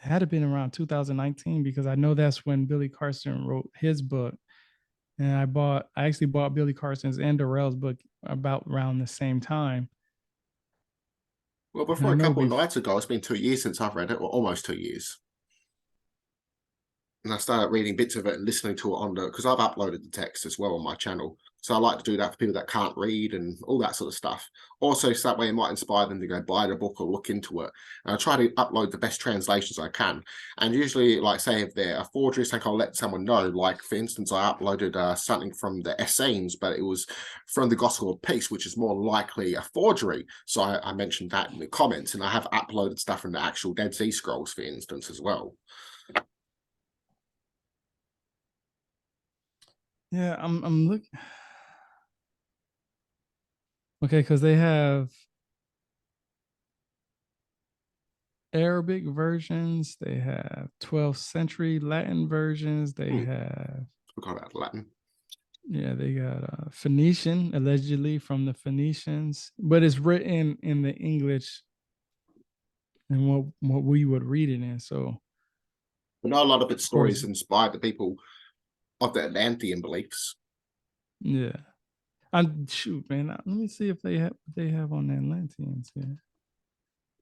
had to been around 2019 because I know that's when Billy Carson wrote his book, and I actually bought Billy Carson's and Durrell's book about around the same time. Well, And before I a know couple of before. nights ago, it's been 2 years since I've read it, or almost 2 years. And I started reading bits of it and listening to it on the because I've uploaded the text as well on my channel. So I like to do that for people that can't read and all that sort of stuff. Also, so that way it might inspire them to go buy the book or look into it. And I try to upload the best translations I can. And usually, like say if they're a forgery, it's like I'll let someone know. Like for instance, I uploaded something from the Essenes, but it was from the Gospel of Peace, which is more likely a forgery. So I mentioned that in the comments, and I have uploaded stuff from the actual Dead Sea Scrolls, for instance, as well. Yeah, I'm looking. Okay, because they have Arabic versions, they have 12th century Latin versions, they Hmm, have forgot about Latin. Yeah, they got Phoenician, allegedly from the Phoenicians, but it's written in the English and what we would read it in. So, I know a lot of its of course, stories inspired the people of the Atlantean beliefs. yeah. I'm shoot, man. Let me see if they have on the Atlanteans here.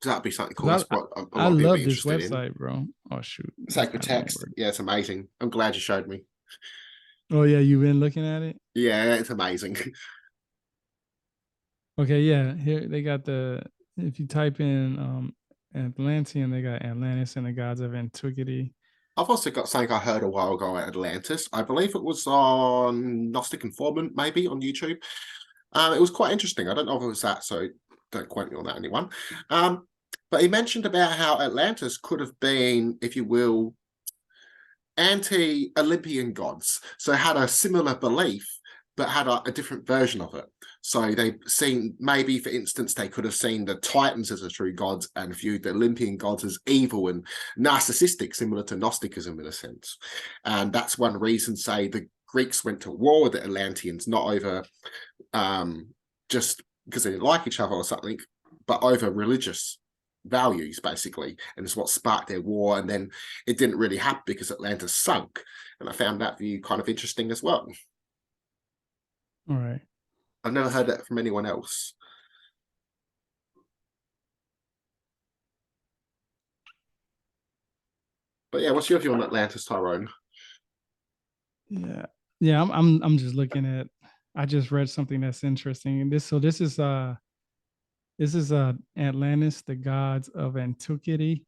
So that'd be something cool. Because That's what a I lot of people be love this interested in. website, bro. Oh shoot, that's Sacred not gonna text. work. Yeah, it's amazing. I'm glad you showed me. Oh yeah, you've been looking at it. Yeah, it's amazing. Okay, yeah. Here they got the. If you type in Atlantean, they got Atlantis and the gods of antiquity. I've also got something I heard a while ago at Atlantis. I believe it was on Gnostic Informant, maybe on YouTube. It was quite interesting. I don't know if it was that, so don't quote me on that, anyone. But he mentioned about how Atlantis could have been, if you will, anti-Olympian gods. So had a similar belief, but had a different version of it. So they seen, maybe for instance, they could have seen the Titans as the true gods and viewed the Olympian gods as evil and narcissistic, similar to Gnosticism in a sense. And that's one reason, say, the Greeks went to war with the Atlanteans, not over just because they didn't like each other or something, but over religious values, basically. And it's what sparked their war. And then it didn't really happen because Atlantis sunk. And I found that view kind of interesting as well. All right. I've never heard that from anyone else. But yeah, what's your view on Atlantis, Tyrone? Yeah. Yeah, I'm just looking at I just read something that's interesting. And this is Atlantis, the gods of antiquity.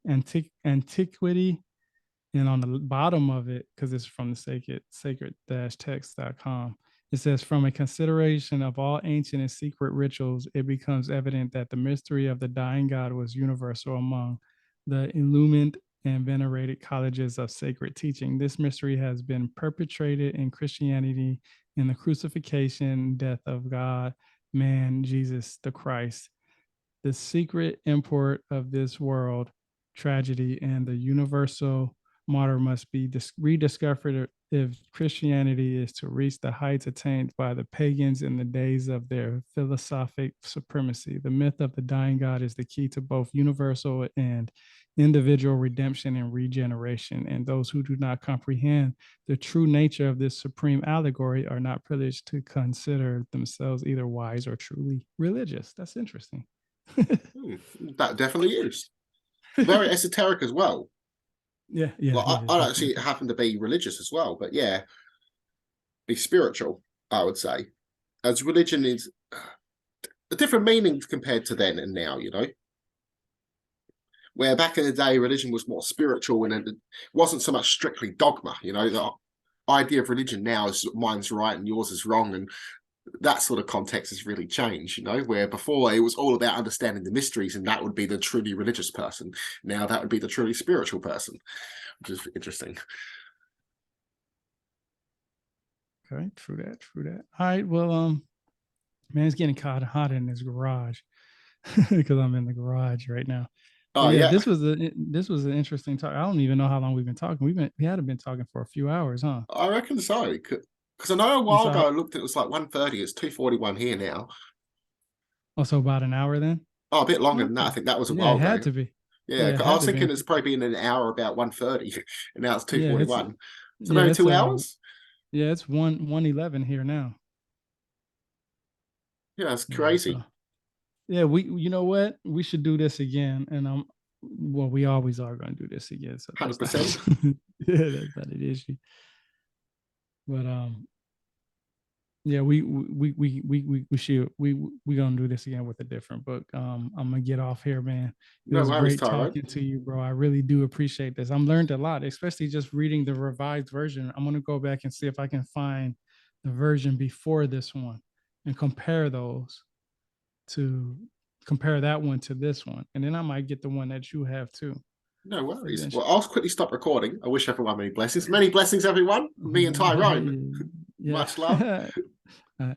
And on the bottom of it, because it's from the sacred-text.com, it says, from a consideration of all ancient and secret rituals, it becomes evident that the mystery of the dying God was universal among the illumined and venerated colleges of sacred teaching. This mystery has been perpetrated in Christianity in the crucifixion, death of God, man, Jesus the Christ, the secret import of this world tragedy, and the universal martyr must be rediscovered if Christianity is to reach the heights attained by the pagans in the days of their philosophic supremacy. The myth of the dying God is the key to both universal and individual redemption and regeneration. And those who do not comprehend the true nature of this supreme allegory are not privileged to consider themselves either wise or truly religious. That's interesting. That definitely is. Very esoteric as well. Yeah, yeah, Like, yeah. I don't actually happen to be religious as well, but yeah, be spiritual, I would say. As religion is a different meaning compared to then and now, you know. Where back in the day, religion was more spiritual and it wasn't so much strictly dogma, you know. The idea of religion now is mine's right and yours is wrong, and that sort of context has really changed, you know, where before it was all about understanding the mysteries and that would be the truly religious person. Now that would be the truly spiritual person, which is interesting. Okay, true that, true that. All right, well, man, it's getting hot in this garage because I'm in the garage right now. But Oh, yeah, yeah. this was an interesting talk. I don't even know how long we've been talking. We hadn't been talking for a few hours, huh? I reckon so. Because I know a And while so, ago I looked, it was like 1:30. It's 2:41 here now. also about an hour then. Oh, a bit longer than that. I Okay. think that was a Yeah, while it had ago. to be. Yeah, Yeah, it 'cause I had was to thinking be. it's probably been an hour about 1:30, and now it's Yeah, it's 2:41. So yeah, maybe it's 2 hours? yeah, it's 1:11 here now. Yeah, that's Yeah, so crazy. yeah, we you know what? We should do this again. And well, we always are gonna do this again. So that's not 100%. yeah, that's not an issue. But yeah, we should we gonna do this again with a different book. I'm gonna get off here, man. It No was worries, great Tyrone. talking to you, bro. I really do appreciate this. I'm learned a lot, especially just reading the revised version. I'm gonna go back and see if I can find the version before this one and to compare that one to this one, and then I might get the one that you have too. No worries. Well, Eventually. I'll quickly stop recording. I wish everyone many blessings. Many blessings, everyone. Me and Tyrone. Yeah. Much love. Yeah. Yeah.